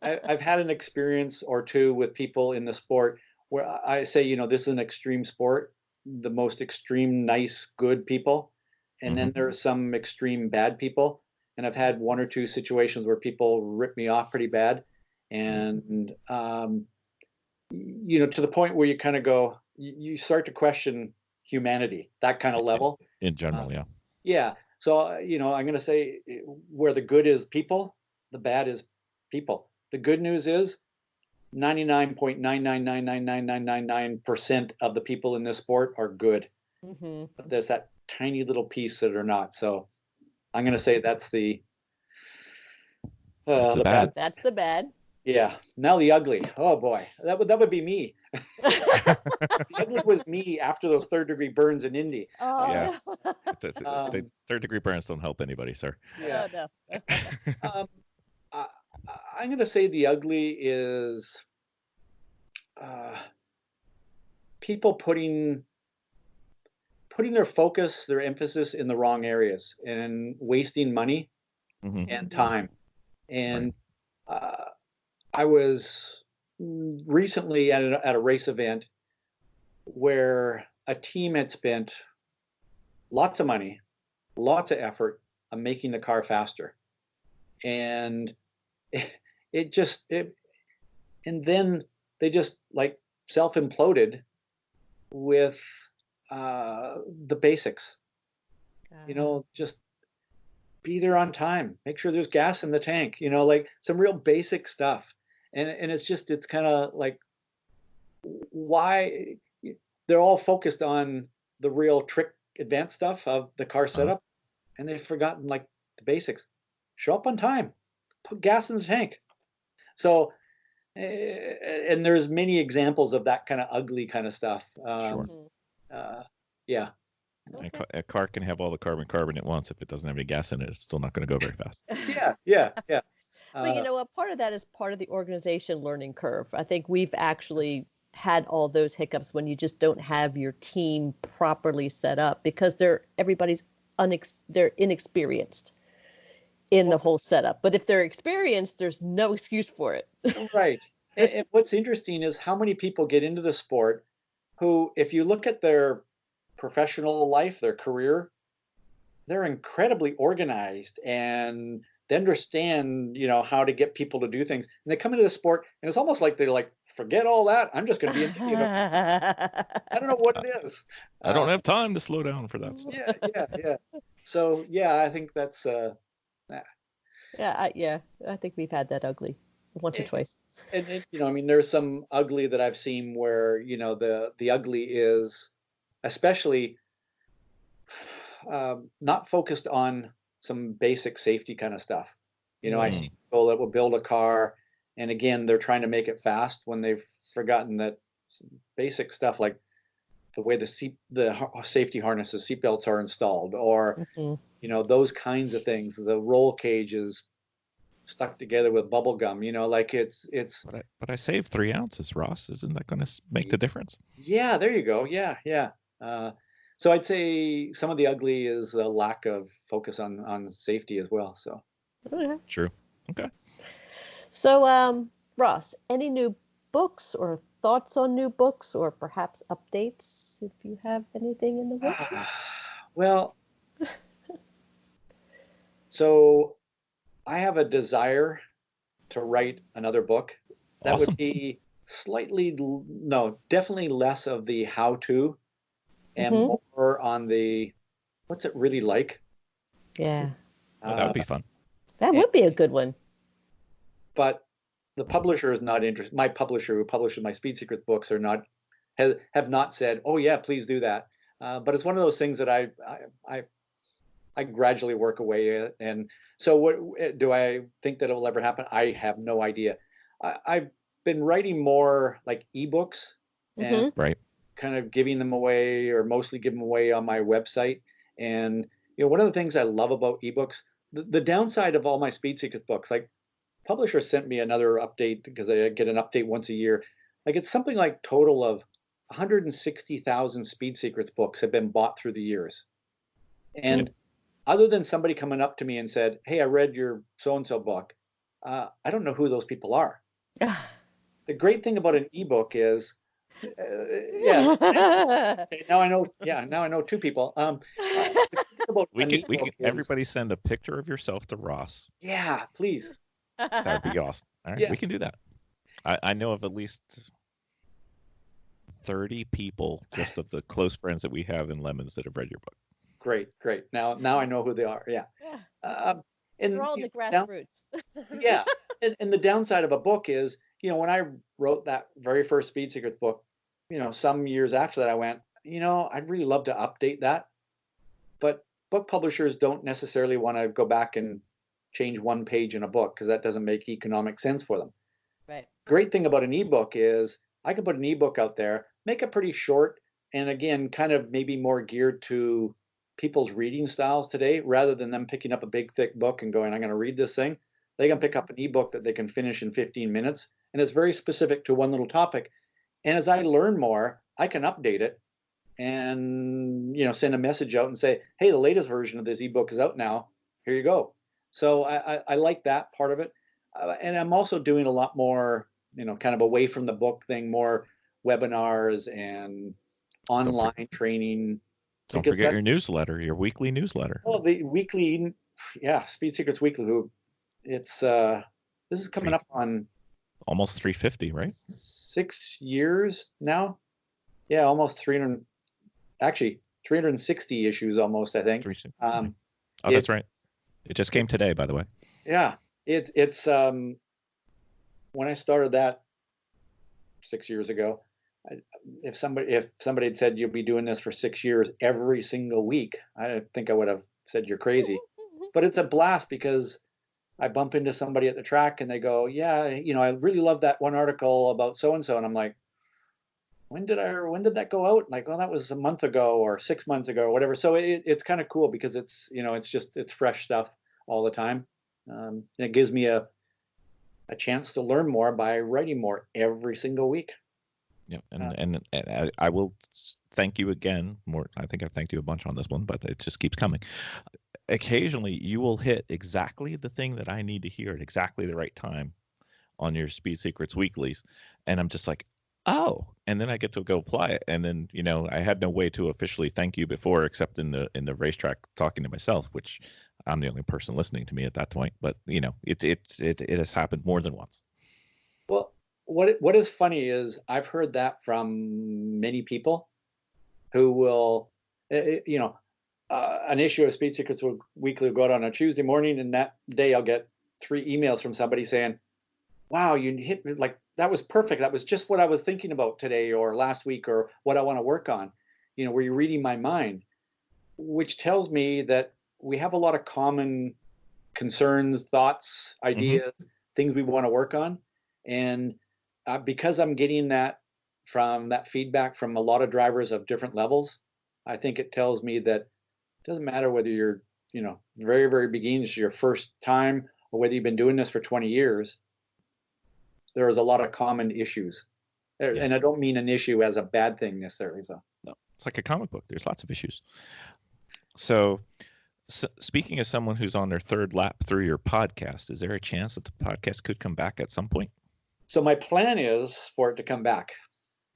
I've had an experience or two with people in the sport where I say, this is an extreme sport, the most extreme, nice, good people. And then there are some extreme bad people. And I've had one or two situations where people rip me off pretty bad. And, to the point where you kind of go, you start to question humanity, that kind of level. In general, yeah. Yeah. So, I'm going to say where the good is people, the bad is people. The good news is 99.9999999% of the people in this sport are good. But there's that tiny little piece that are not. So I'm going to say that's the bad. That's the bad. Yeah. Now the ugly. Oh boy, that would be me. The ugly was me after those third-degree burns in Indy. Oh, yeah. No. The third-degree burns don't help anybody, sir. Yeah. Oh, no. I'm going to say the ugly is people putting their focus, their emphasis in the wrong areas and wasting money and time. And I was recently at a race event where a team had spent lots of money, lots of effort on making the car faster. And and then they just like self-imploded with the basics. Just be there on time, make sure there's gas in the tank, like some real basic stuff. And it's kind of like, why they're all focused on the real trick advanced stuff of the car setup, and they've forgotten like the basics. Show up on time, put gas in the tank. So, and there's many examples of that kind of ugly kind of stuff. Sure. Yeah. Okay. A car can have all the carbon it wants. If it doesn't have any gas in it, it's still not going to go very fast. Yeah. But you know what? Part of that is part of the organization learning curve. I think we've actually had all those hiccups when you just don't have your team properly set up because they're inexperienced in the whole setup. But if they're experienced, there's no excuse for it. Right. And what's interesting is how many people get into the sport who, if you look at their professional life, their career, they're incredibly organized and they understand, how to get people to do things. And they come into the sport and it's almost like they're like, forget all that. I'm just going to be I don't know what it is. I don't have time to slow down for that stuff. Yeah. So, I think that's I think we've had that ugly once or twice. And there's some ugly that I've seen where, the ugly is especially not focused on some basic safety kind of stuff. I see people that will build a car and again, they're trying to make it fast when they've forgotten that basic stuff like the way the safety harnesses, seatbelts are installed, or those kinds of things. The roll cage is stuck together with bubble gum. Like it's. But I saved 3 ounces, Ross. Isn't that going to make the difference? Yeah, there you go. Yeah. So I'd say some of the ugly is a lack of focus on safety as well. So True. Okay. So, Ross, any new books or thoughts on new books or perhaps updates if you have anything in the works? Well, so I have a desire to write another book. That Awesome. would be definitely less of the how-to and more on the what's it really like. Yeah. Oh, that would be fun. That would be a good one. But the publisher is not interested. My publisher, who publishes my Speed Secrets books, have not said, "Oh yeah, please do that." But it's one of those things that I gradually work away at. And so, what do I think that it will ever happen? I have no idea. I've been writing more like ebooks and Right. kind of giving them away, or mostly give them away on my website. And one of the things I love about ebooks, the downside of all my Speed Secrets books, like publisher sent me another update because I get an update once a year. Like it's something like total of 160,000 Speed Secrets books have been bought through the years. And other than somebody coming up to me and said, "Hey, I read your so-and-so book," I don't know who those people are. The great thing about an ebook is, now I know. Yeah, now I know two people. Everybody send a picture of yourself to Ross. Yeah, please. That would be awesome. All right, we can do that. I know of at least 30 people, just of the close friends that we have in Lemons, that have read your book. Great. Now I know who they are. Yeah. And they're all in the grassroots. Yeah. And the downside of a book is, when I wrote that very first Speed Secrets book, some years after that, I went, I'd really love to update that. But book publishers don't necessarily want to go back and change one page in a book because that doesn't make economic sense for them. Right. Great thing about an ebook is I can put an ebook out there, make it pretty short, and again, kind of maybe more geared to people's reading styles today, rather than them picking up a big thick book and going, "I'm going to read this thing." They can pick up an ebook that they can finish in 15 minutes, and it's very specific to one little topic. And as I learn more, I can update it and send a message out and say, "Hey, the latest version of this ebook is out now. Here you go." So I like that part of it, and I'm also doing a lot more, kind of away from the book thing, more webinars and online training. Don't forget your newsletter, your weekly newsletter. Oh, the weekly, Speed Secrets Weekly. It's this is coming up on almost 350, right? 6 years now. Yeah, almost 300. Actually, 360 issues almost, I think. That's right. It just came today, by the way. Yeah, it's when I started that 6 years ago, if somebody had said you'll be doing this for 6 years every single week, I think I would have said you're crazy. But it's a blast because I bump into somebody at the track and they go, "Yeah, I really love that one article about so and so," and I'm like, when did that go out? Like, well, that was a month ago or 6 months ago or whatever. So it's kind of cool because it's it's fresh stuff all the time. And it gives me a chance to learn more by writing more every single week. Yeah, and I will thank you again. I think I've thanked you a bunch on this one, but it just keeps coming. Occasionally, you will hit exactly the thing that I need to hear at exactly the right time on your Speed Secrets weeklies, and I'm just like, oh, and then I get to go apply it, and then I had no way to officially thank you before, except in the racetrack talking to myself, which I'm the only person listening to me at that point. But it has happened more than once. Well, what is funny is I've heard that from many people who will, an issue of Speed Secrets Weekly will go out on a Tuesday morning, and that day I'll get 3 emails from somebody saying, "Wow, you hit me, like that was perfect. That was just what I was thinking about today or last week or what I want to work on. Were you reading my mind?" Which tells me that we have a lot of common concerns, thoughts, ideas, things we want to work on. And because I'm getting that feedback from a lot of drivers of different levels, I think it tells me that it doesn't matter whether you're, very, very beginning, this is your first time, or whether you've been doing this for 20 years, there's a lot of common issues. Yes. And I don't mean an issue as a bad thing necessarily. So. No, It's like a comic book. There's lots of issues. So speaking as someone who's on their third lap through your podcast, is there a chance that the podcast could come back at some point? So my plan is for it to come back.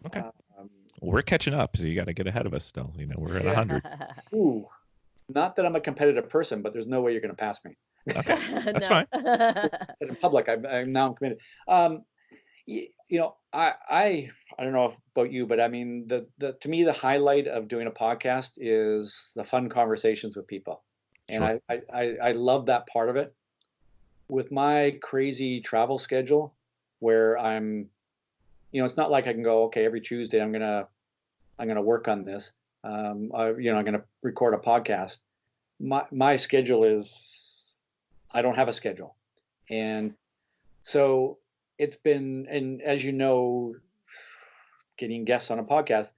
Okay. Well, we're catching up, so you got to get ahead of us still. We're at 100. Ooh, not that I'm a competitive person, but there's no way you're going to pass me. Okay, that's fine. In public, I'm now committed. I don't know about you, but I mean, to me, the highlight of doing a podcast is the fun conversations with people. And sure. I love that part of it. With my crazy travel schedule, where I'm, it's not like I can go, okay, every Tuesday I'm gonna work on this. I'm gonna record a podcast. My schedule is, I don't have a schedule, and so it's been, and as you know, getting guests on a podcast,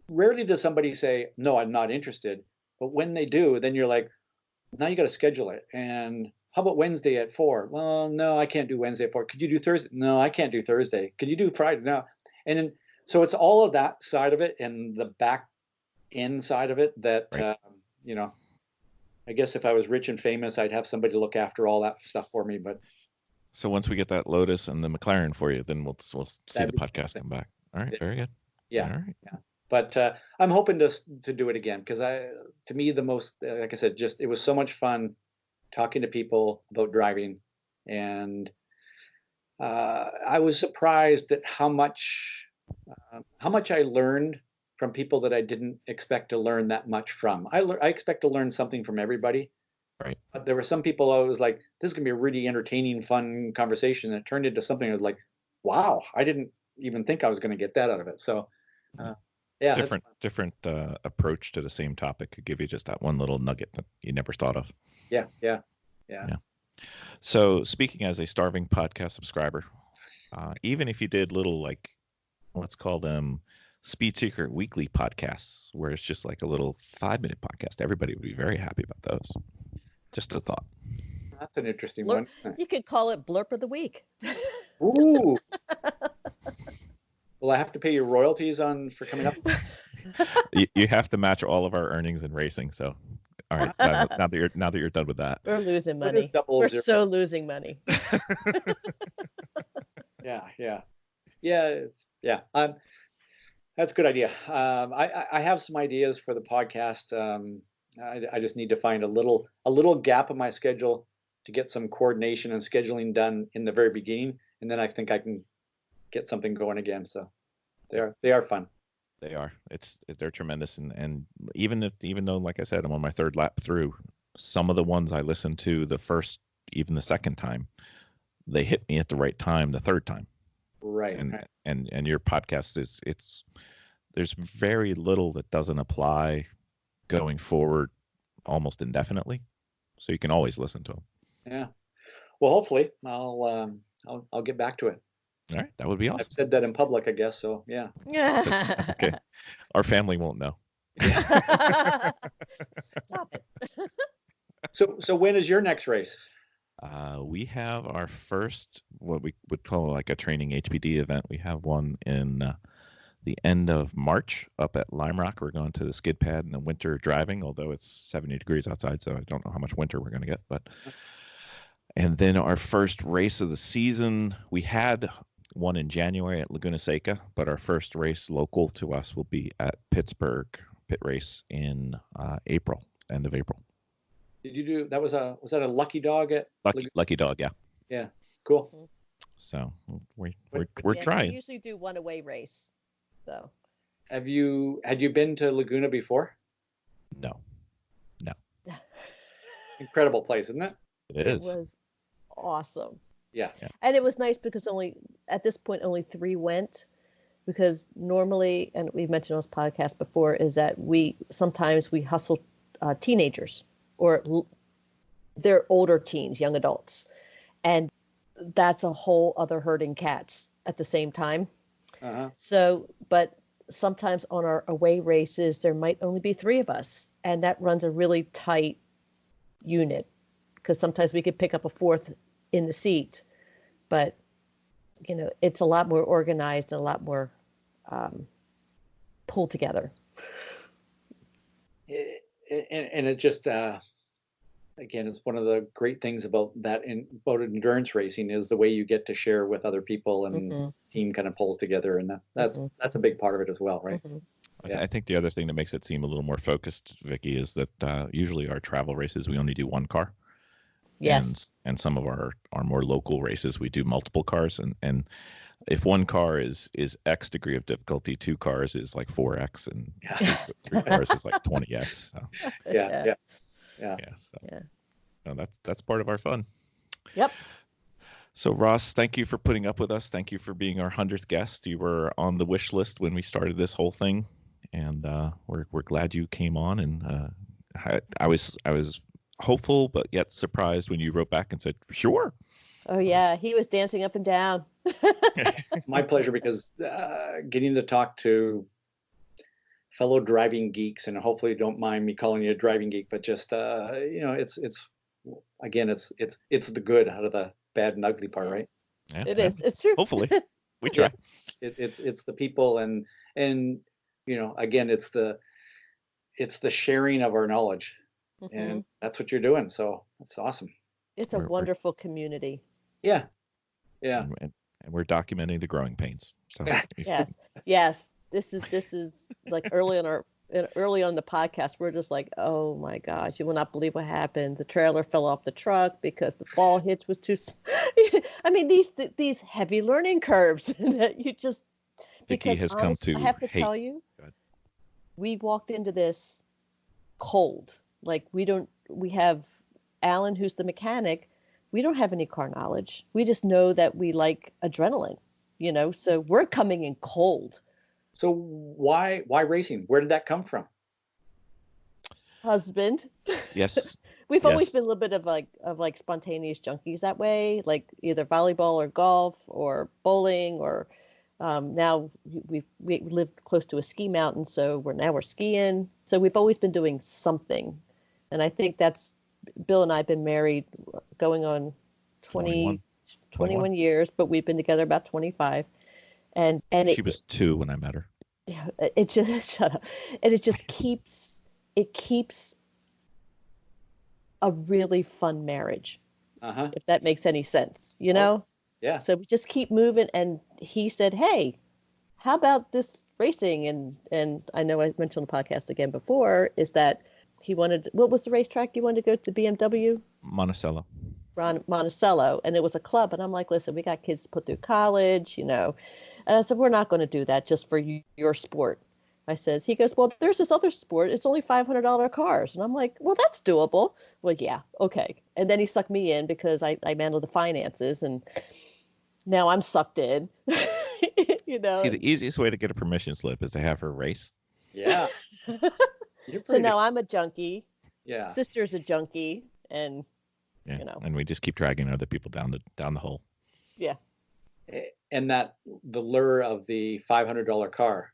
rarely does somebody say, no, I'm not interested. But when they do, then you're like, now you got to schedule it. And how about Wednesday at 4? Well, no, I can't do Wednesday at 4. Could you do Thursday? No, I can't do Thursday. Could you do Friday? No. And then, so it's all of that side of it and the back end side of it that, right. I guess if I was rich and famous, I'd have somebody to look after all that stuff for me. But so once we get that Lotus and the McLaren for you, then we'll see the podcast come back. All right, very good. Yeah. All right. Yeah. But I'm hoping to do it again because to me, the most, like I said, just it was so much fun talking to people about driving, and I was surprised at how much I learned from people that I didn't expect to learn that much from. I expect to learn something from everybody. Right. But there were some people I was like, this is gonna be a really entertaining, fun conversation, and it turned into something I was like, wow, I didn't even think I was going to get that out of it. So, yeah, different approach to the same topic could give you just that one little nugget that you never thought of. Yeah. So, speaking as a starving podcast subscriber, even if you did little, like, let's call them Speed Secret weekly podcasts, where it's just like a little 5-minute podcast, everybody would be very happy about those. Just a thought. That's an interesting one. You could call it Blurp of the Week. Ooh. Will I have to pay you royalties for coming up? You have to match all of our earnings in racing. So, all right. Now that you're done with that, we're losing money. We're so losing money. Yeah. That's a good idea. I have some ideas for the podcast. I just need to find a little gap in my schedule to get some coordination and scheduling done in the very beginning, and then I think I can get something going again. So they are fun. They are. They're tremendous, and even though, like I said, I'm on my third lap through, some of the ones I listened to the first, even the second time, they hit me at the right time the third time. Right. And your podcast there's very little that doesn't apply going forward almost indefinitely, so you can always listen to them. Yeah. Well, hopefully I'll get back to it. All right, that would be awesome. I've said that in public, I guess. So yeah. That's okay. Our family won't know. Stop it. So when is your next race? We have our first, what we would call like a training HPD event. We have one in the end of March up at Lime Rock. We're going to the skid pad in the winter driving, although it's 70 degrees outside, so I don't know how much winter we're going to get. And then our first race of the season, we had one in January at Laguna Seca, but our first race local to us will be at Pittsburgh pit race in April, end of April. Did you do that? Was that a Lucky Dog at Lucky Dog? Yeah. Yeah. Cool. So we're trying. We usually do one away race. So. Had you been to Laguna before? No. Incredible place, isn't it? It is. It was awesome. Yeah. And it was nice because at this point only 3 went, because normally, and we've mentioned on this podcast before, is that sometimes we hustle teenagers, or they're older teens, young adults, and that's a whole other herding cats at the same time. Uh-huh. So, but sometimes on our away races there might only be 3 of us, and that runs a really tight unit, because sometimes we could pick up a 4th in the seat, but it's a lot more organized and a lot more pulled together. and it just again, it's one of the great things about about endurance racing is the way you get to share with other people, and team kind of pulls together, and that's a big part of it as well, right? Yeah. I think the other thing that makes it seem a little more focused, Vicky, is that usually our travel races we only do one car. Yes. And some of our more local races we do multiple cars, and if one car is X degree of difficulty, two cars is like 4X, and three cars is like 20X. So. Yeah. So that's part of our fun. Yep. So Ross, thank you for putting up with us. Thank you for being our 100th guest. You were on the wish list when we started this whole thing, and we're glad you came on. And I was hopeful but yet surprised when you wrote back and said sure. Oh yeah, he was dancing up and down. It's my pleasure, because getting to talk to fellow driving geeks, and hopefully you don't mind me calling you a driving geek, but just it's again, it's the good out of the bad and ugly part, right? Yeah, it is. It's true. Hopefully we try. It's the people, and again, it's the sharing of our knowledge, and that's what you're doing. So that's awesome. It's a wonderful community. Yeah. And we're documenting the growing pains. So yes. This is like early on the podcast, we're just like, oh my gosh, you will not believe what happened. The trailer fell off the truck because the ball hitch was too. I mean, these heavy learning curves that you just. Vicky has come to. I have to tell you, we walked into this cold. Like we have Alan, who's the mechanic. We don't have any car knowledge. We just know that we like adrenaline, so we're coming in cold. So why racing? Where did that come from? Husband. Yes. We've always been a little bit of like spontaneous junkies that way, like either volleyball or golf or bowling, or now we live close to a ski mountain, so we're skiing. So we've always been doing something, and I think that's Bill and I have been married going on 21 years, but we've been together about 25. And she was 2 when I met her. Yeah, it just shut up. And it just keeps a really fun marriage. If that makes any sense, Oh, yeah. So we just keep moving, and he said, "Hey, how about this racing?" And I know I mentioned on the podcast again before, is that he wanted, what was the racetrack you wanted to go to, the BMW? Monticello. Monticello, and it was a club, and I'm like, listen, we got kids to put through college, and I said, we're not going to do that just for your sport. He goes, well, there's this other sport, it's only $500 cars, and I'm like, well, that's doable. Well, yeah, okay. And then he sucked me in because I managed the finances, and now I'm sucked in. See, the easiest way to get a permission slip is to have her race. Yeah. So now I'm a junkie. Yeah. Sister's a junkie, and and we just keep dragging other people down the hole. Yeah. And that the lure of the $500 car.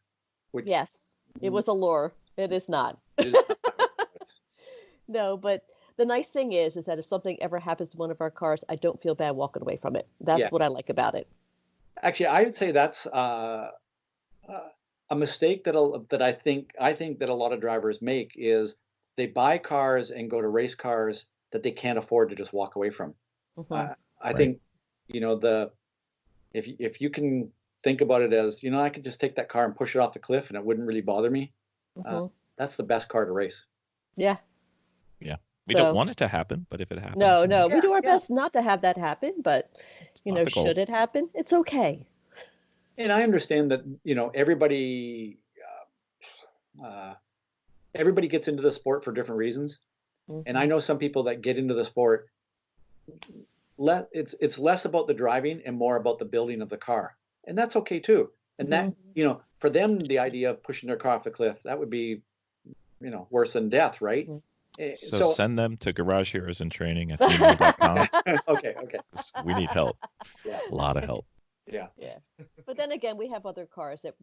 Yes, it was a lure. It is not. No, but the nice thing is that if something ever happens to one of our cars, I don't feel bad walking away from it. That's what I like about it. Actually, I would say that's a mistake that I think that a lot of drivers make is they buy cars and go to race cars that they can't afford to just walk away from. I think if you can think about it as I could just take that car and push it off the cliff and it wouldn't really bother me. That's the best car to race. Yeah. We don't want it to happen, but if it happens, no, we do our best not to have that happen, but should it happen, it's okay. And I understand that everybody gets into the sport for different reasons. And I know some people that get into the sport, it's less about the driving and more about the building of the car, and that's okay too. And that for them, the idea of pushing their car off the cliff, that would be worse than death, right? So send them to Garage Heroes in Training at gmail.com. Okay. We need help. Yeah. A lot of help. Yeah. But then again, we have other cars that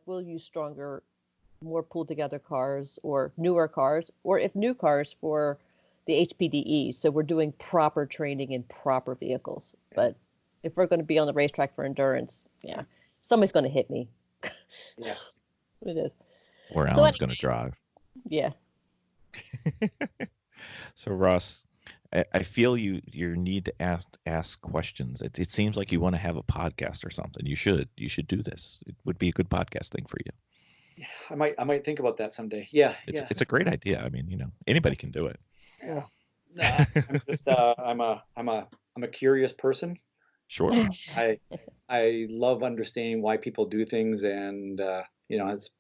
we'll use stronger, more pulled together cars, or newer cars, or if new cars for the HPDEs. So we're doing proper training in proper vehicles. But if we're going to be on the racetrack for endurance, somebody's going to hit me. Yeah. It is. Or Alan's going to drive. Yeah. So Ross, I feel you need to ask questions. It seems like you want to have a podcast or something. You should do this. It would be a good podcast thing for you. Yeah, I might think about that someday. Yeah, It's a great idea. I mean, anybody can do it. Yeah. No, I'm just I'm a curious person. Sure. I love understanding why people do things, and it's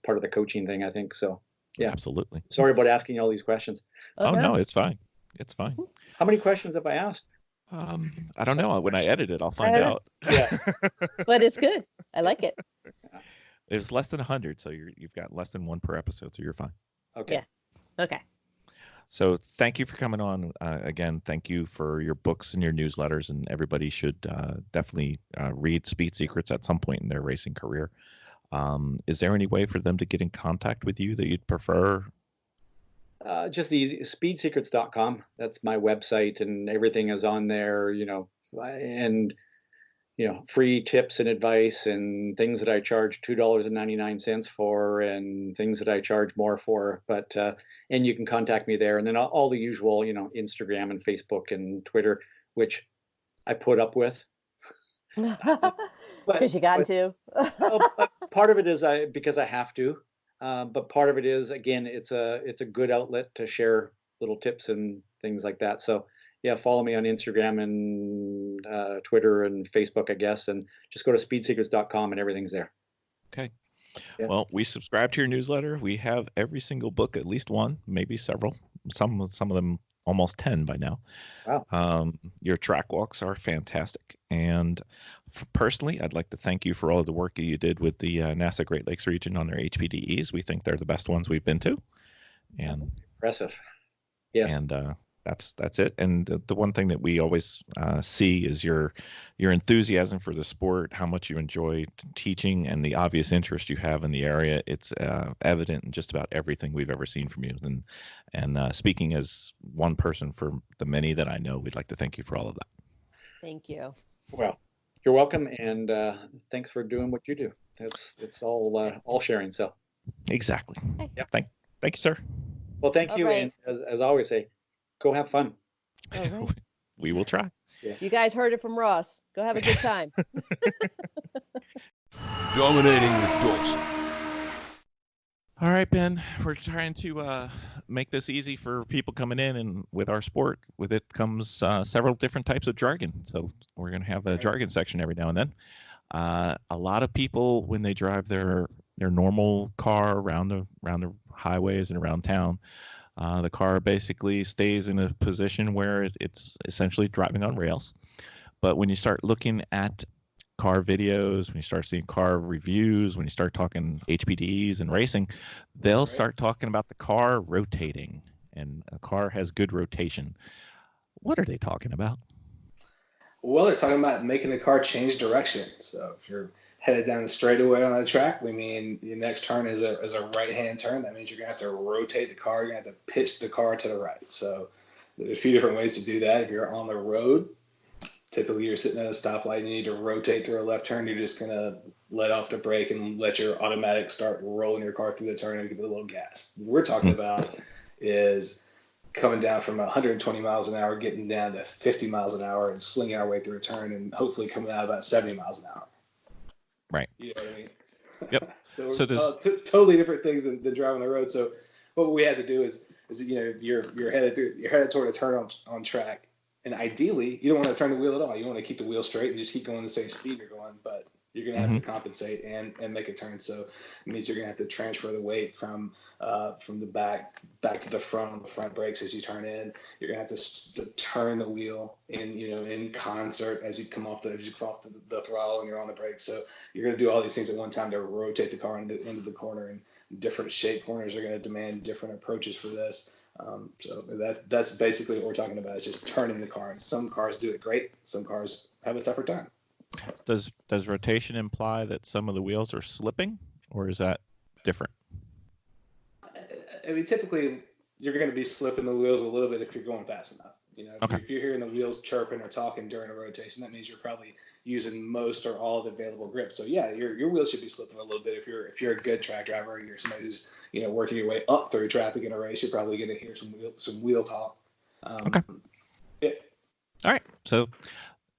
part of the coaching thing, I think. So yeah, absolutely. Sorry about asking all these questions. Oh no, it's fine. It's fine. How many questions have I asked? I don't know. When I edit it, I'll find out. Yeah. But it's good. I like it. It's less than 100, so you've got less than one per episode, so you're fine. Okay. Yeah. Okay. So thank you for coming on. Again, thank you for your books and your newsletters, and everybody should definitely read Speed Secrets at some point in their racing career. Is there any way for them to get in contact with you that you'd prefer? Just the easy, speedsecrets.com. That's my website, and everything is on there, and free tips and advice and things that I charge $2.99 for and things that I charge more for. But and you can contact me there, and then all the usual, Instagram and Facebook and Twitter, which I put up with. Because you got to. But part of it is because I have to. But part of it is, again, it's a good outlet to share little tips and things like that. So yeah, follow me on Instagram and Twitter and Facebook, I guess, and just go to speedsecrets.com and everything's there. Okay. Yeah. Well, we subscribe to your newsletter. We have every single book, at least one, maybe several, some of them almost 10 by now. Wow. Your track walks are fantastic. And personally, I'd like to thank you for all of the work you did with the NASA Great Lakes region on their HPDEs. We think they're the best ones we've been to. And impressive. Yes. And that's it. And the one thing that we always see is your enthusiasm for the sport, how much you enjoy teaching, and the obvious interest you have in the area. It's evident in just about everything we've ever seen from you. And speaking as one person for the many that I know, we'd like to thank you for all of that. Thank you. Well, you're welcome, and thanks for doing what you do. It's all sharing. So exactly. Yeah. Thank you, sir. Well, thank you, right. and as I always say, go have fun. All right. We will try. Yeah. You guys heard it from Ross. Go have a good time. Dominating with Dawson. All right, Ben, we're trying to make this easy for people coming in, and with our sport, with it comes several different types of jargon. So we're going to have a jargon section every now and then. A lot of people, when they drive their normal car around the highways and around town, the car basically stays in a position where it's essentially driving on rails. But when you start looking at car videos, when you start seeing car reviews, when you start talking HPDs and racing, they'll start talking about the car rotating, and a car has good rotation. What are they talking about? Well, they're talking about making the car change direction. So if you're headed down the straightaway on the track, we mean the next turn is a right-hand turn. That means you're going to have to rotate the car. You're going to have to pitch the car to the right. So there's a few different ways to do that. If you're on the road, typically you're sitting at a stoplight and you need to rotate through a left turn. You're just going to let off the brake and let your automatic start rolling your car through the turn and give it a little gas. What we're talking about is coming down from 120 miles an hour, getting down to 50 miles an hour and slinging our way through a turn and hopefully coming out about 70 miles an hour. Right. You know what I mean? Yep. So totally different things than driving the road. So what we had to do is you're headed toward a turn on track, and ideally you don't want to turn the wheel at all. You want to keep the wheel straight and just keep going the same speed you're going, but you're going to have to compensate and make a turn. So it means you're going to have to transfer the weight from the back to the front on the front brakes as you turn in. You're going to have to turn the wheel in concert as you come off the throttle and you're on the brakes. So you're going to do all these things at one time to rotate the car into the corner, and different shape corners are going to demand different approaches for this. So that's basically what we're talking about, is just turning the car. And some cars do it great. Some cars have a tougher time. Does rotation imply that some of the wheels are slipping, or is that different? I mean, typically you're going to be slipping the wheels a little bit if you're going fast enough. You know, Okay. if you're hearing the wheels chirping or talking during a rotation, that means you're probably using most or all of the available grip. So yeah, your wheels should be slipping a little bit if you're a good track driver, or you're somebody who's, you know, working your way up through traffic in a race. You're probably going to hear some wheel talk. Okay. Yeah. All right. So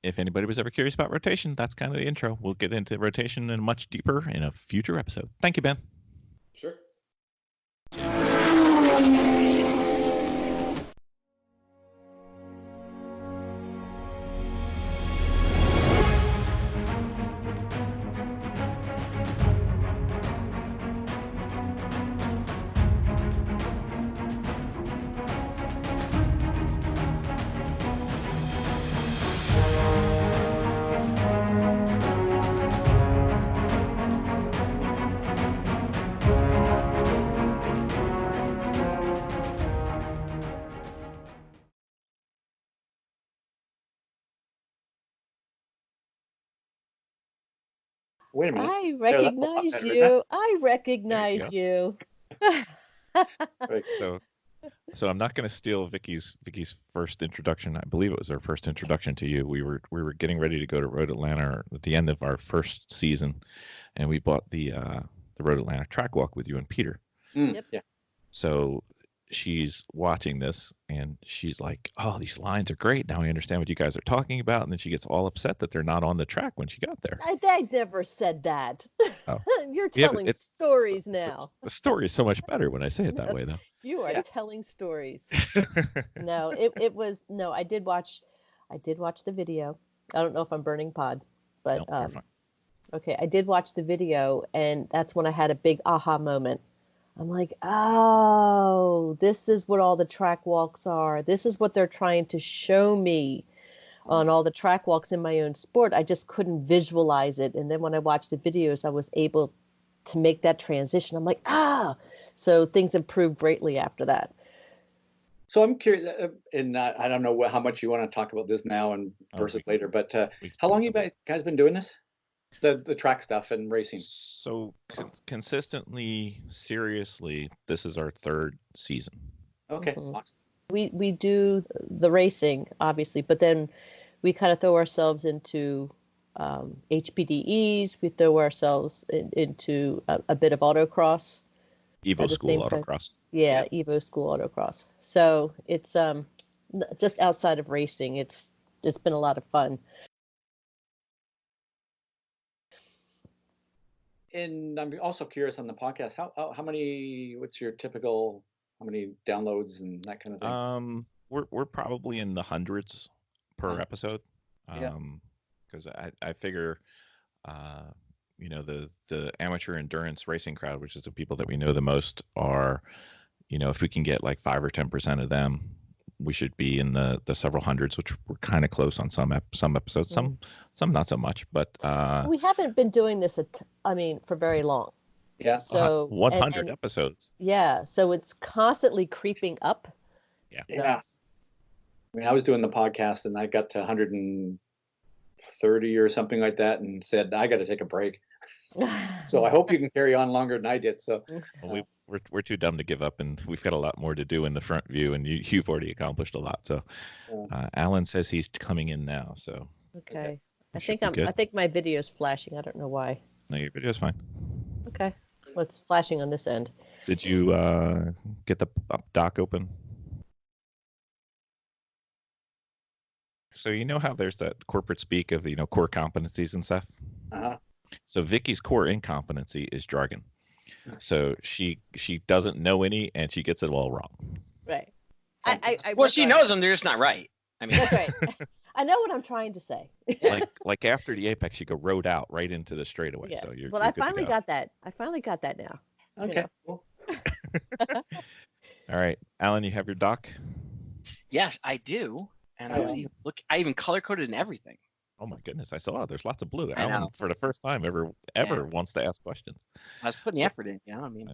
if anybody was ever curious about rotation, that's kind of the intro. We'll get into rotation in much deeper in a future episode. Thank you, Ben. Sure. Wait a minute. I There, that's a lot recognize better, isn't it? you. I recognize you. Right. So I'm not going to steal Vicky's first introduction. I believe it was our first introduction to you. We were getting ready to go to Road Atlanta at the end of our first season, and we bought the Road Atlanta track walk with you and Peter. Yep. Yeah. So she's watching this and she's like, "Oh, these lines are great. Now I understand what you guys are talking about." And then she gets all upset that they're not on the track when she got there. I never said that. Oh. You're Yeah, but telling stories now. The story is so much better when I say it that way, though. You are Yeah. telling stories. No, it was no. I did watch the video. I don't know if I'm burning pod, but No, you're fine. okay, I did watch the video, and that's when I had a big aha moment. I'm like, oh, this is what all the track walks are. This is what they're trying to show me on all the track walks in my own sport. I just couldn't visualize it. And then when I watched the videos, I was able to make that transition. I'm like, ah, so things improved greatly after that. So I'm curious, and I don't know how much you want to talk about this now and versus later, but how long you guys been doing this? The track stuff and racing. So consistently, seriously, this is our third season. Okay. Mhm. Awesome. We do the racing, obviously, but then we kind of throw ourselves into HPDEs. We throw ourselves into a bit of autocross. Evo At the School same time. Autocross. Yeah, Evo School Autocross. So it's just outside of racing. It's been a lot of fun. And I'm also curious on the podcast, how many, what's your typical, how many downloads and that kind of thing? We're probably in the hundreds per episode. Yeah. Because I figure, you know, the amateur endurance racing crowd, which is the people that we know the most, are, you know, if we can get like 5 or 10% of them, we should be in the several hundreds, which we're kind of close on some episodes, some not so much, but We haven't been doing this, for very long. Yeah. So 100 episodes. Yeah, so it's constantly creeping up. Yeah. I mean, I was doing the podcast and I got to 130 or something like that and said, I got to take a break. So I hope you can carry on longer than I did. So Well, we're too dumb to give up, and we've got a lot more to do in the front view, and you've already accomplished a lot. So Alan says he's coming in now. So Okay. I should think be good. I think my video's flashing. I don't know why. No, your video's fine. Okay. Well, it's flashing on this end. Did you get the doc open? So you know how there's that corporate speak of, you know, core competencies and stuff? uh-huh. So Vicky's core incompetency is jargon. So she doesn't know any, and she gets it all wrong. Right. Well, she knows them. They're just not right. I mean, That's right. I know what I'm trying to say. like after the apex, you go road out right into the straightaway. Yes. So you're Well, you're I good to finally go. got that. I finally got that now. Okay. Cool. All right, Alan, you have your doc. yes, I do. And I even color coded and everything. Oh my goodness, I saw there's lots of blue. I Alan, know. for the first time ever wants to ask questions. I was putting the effort in. Yeah, I mean,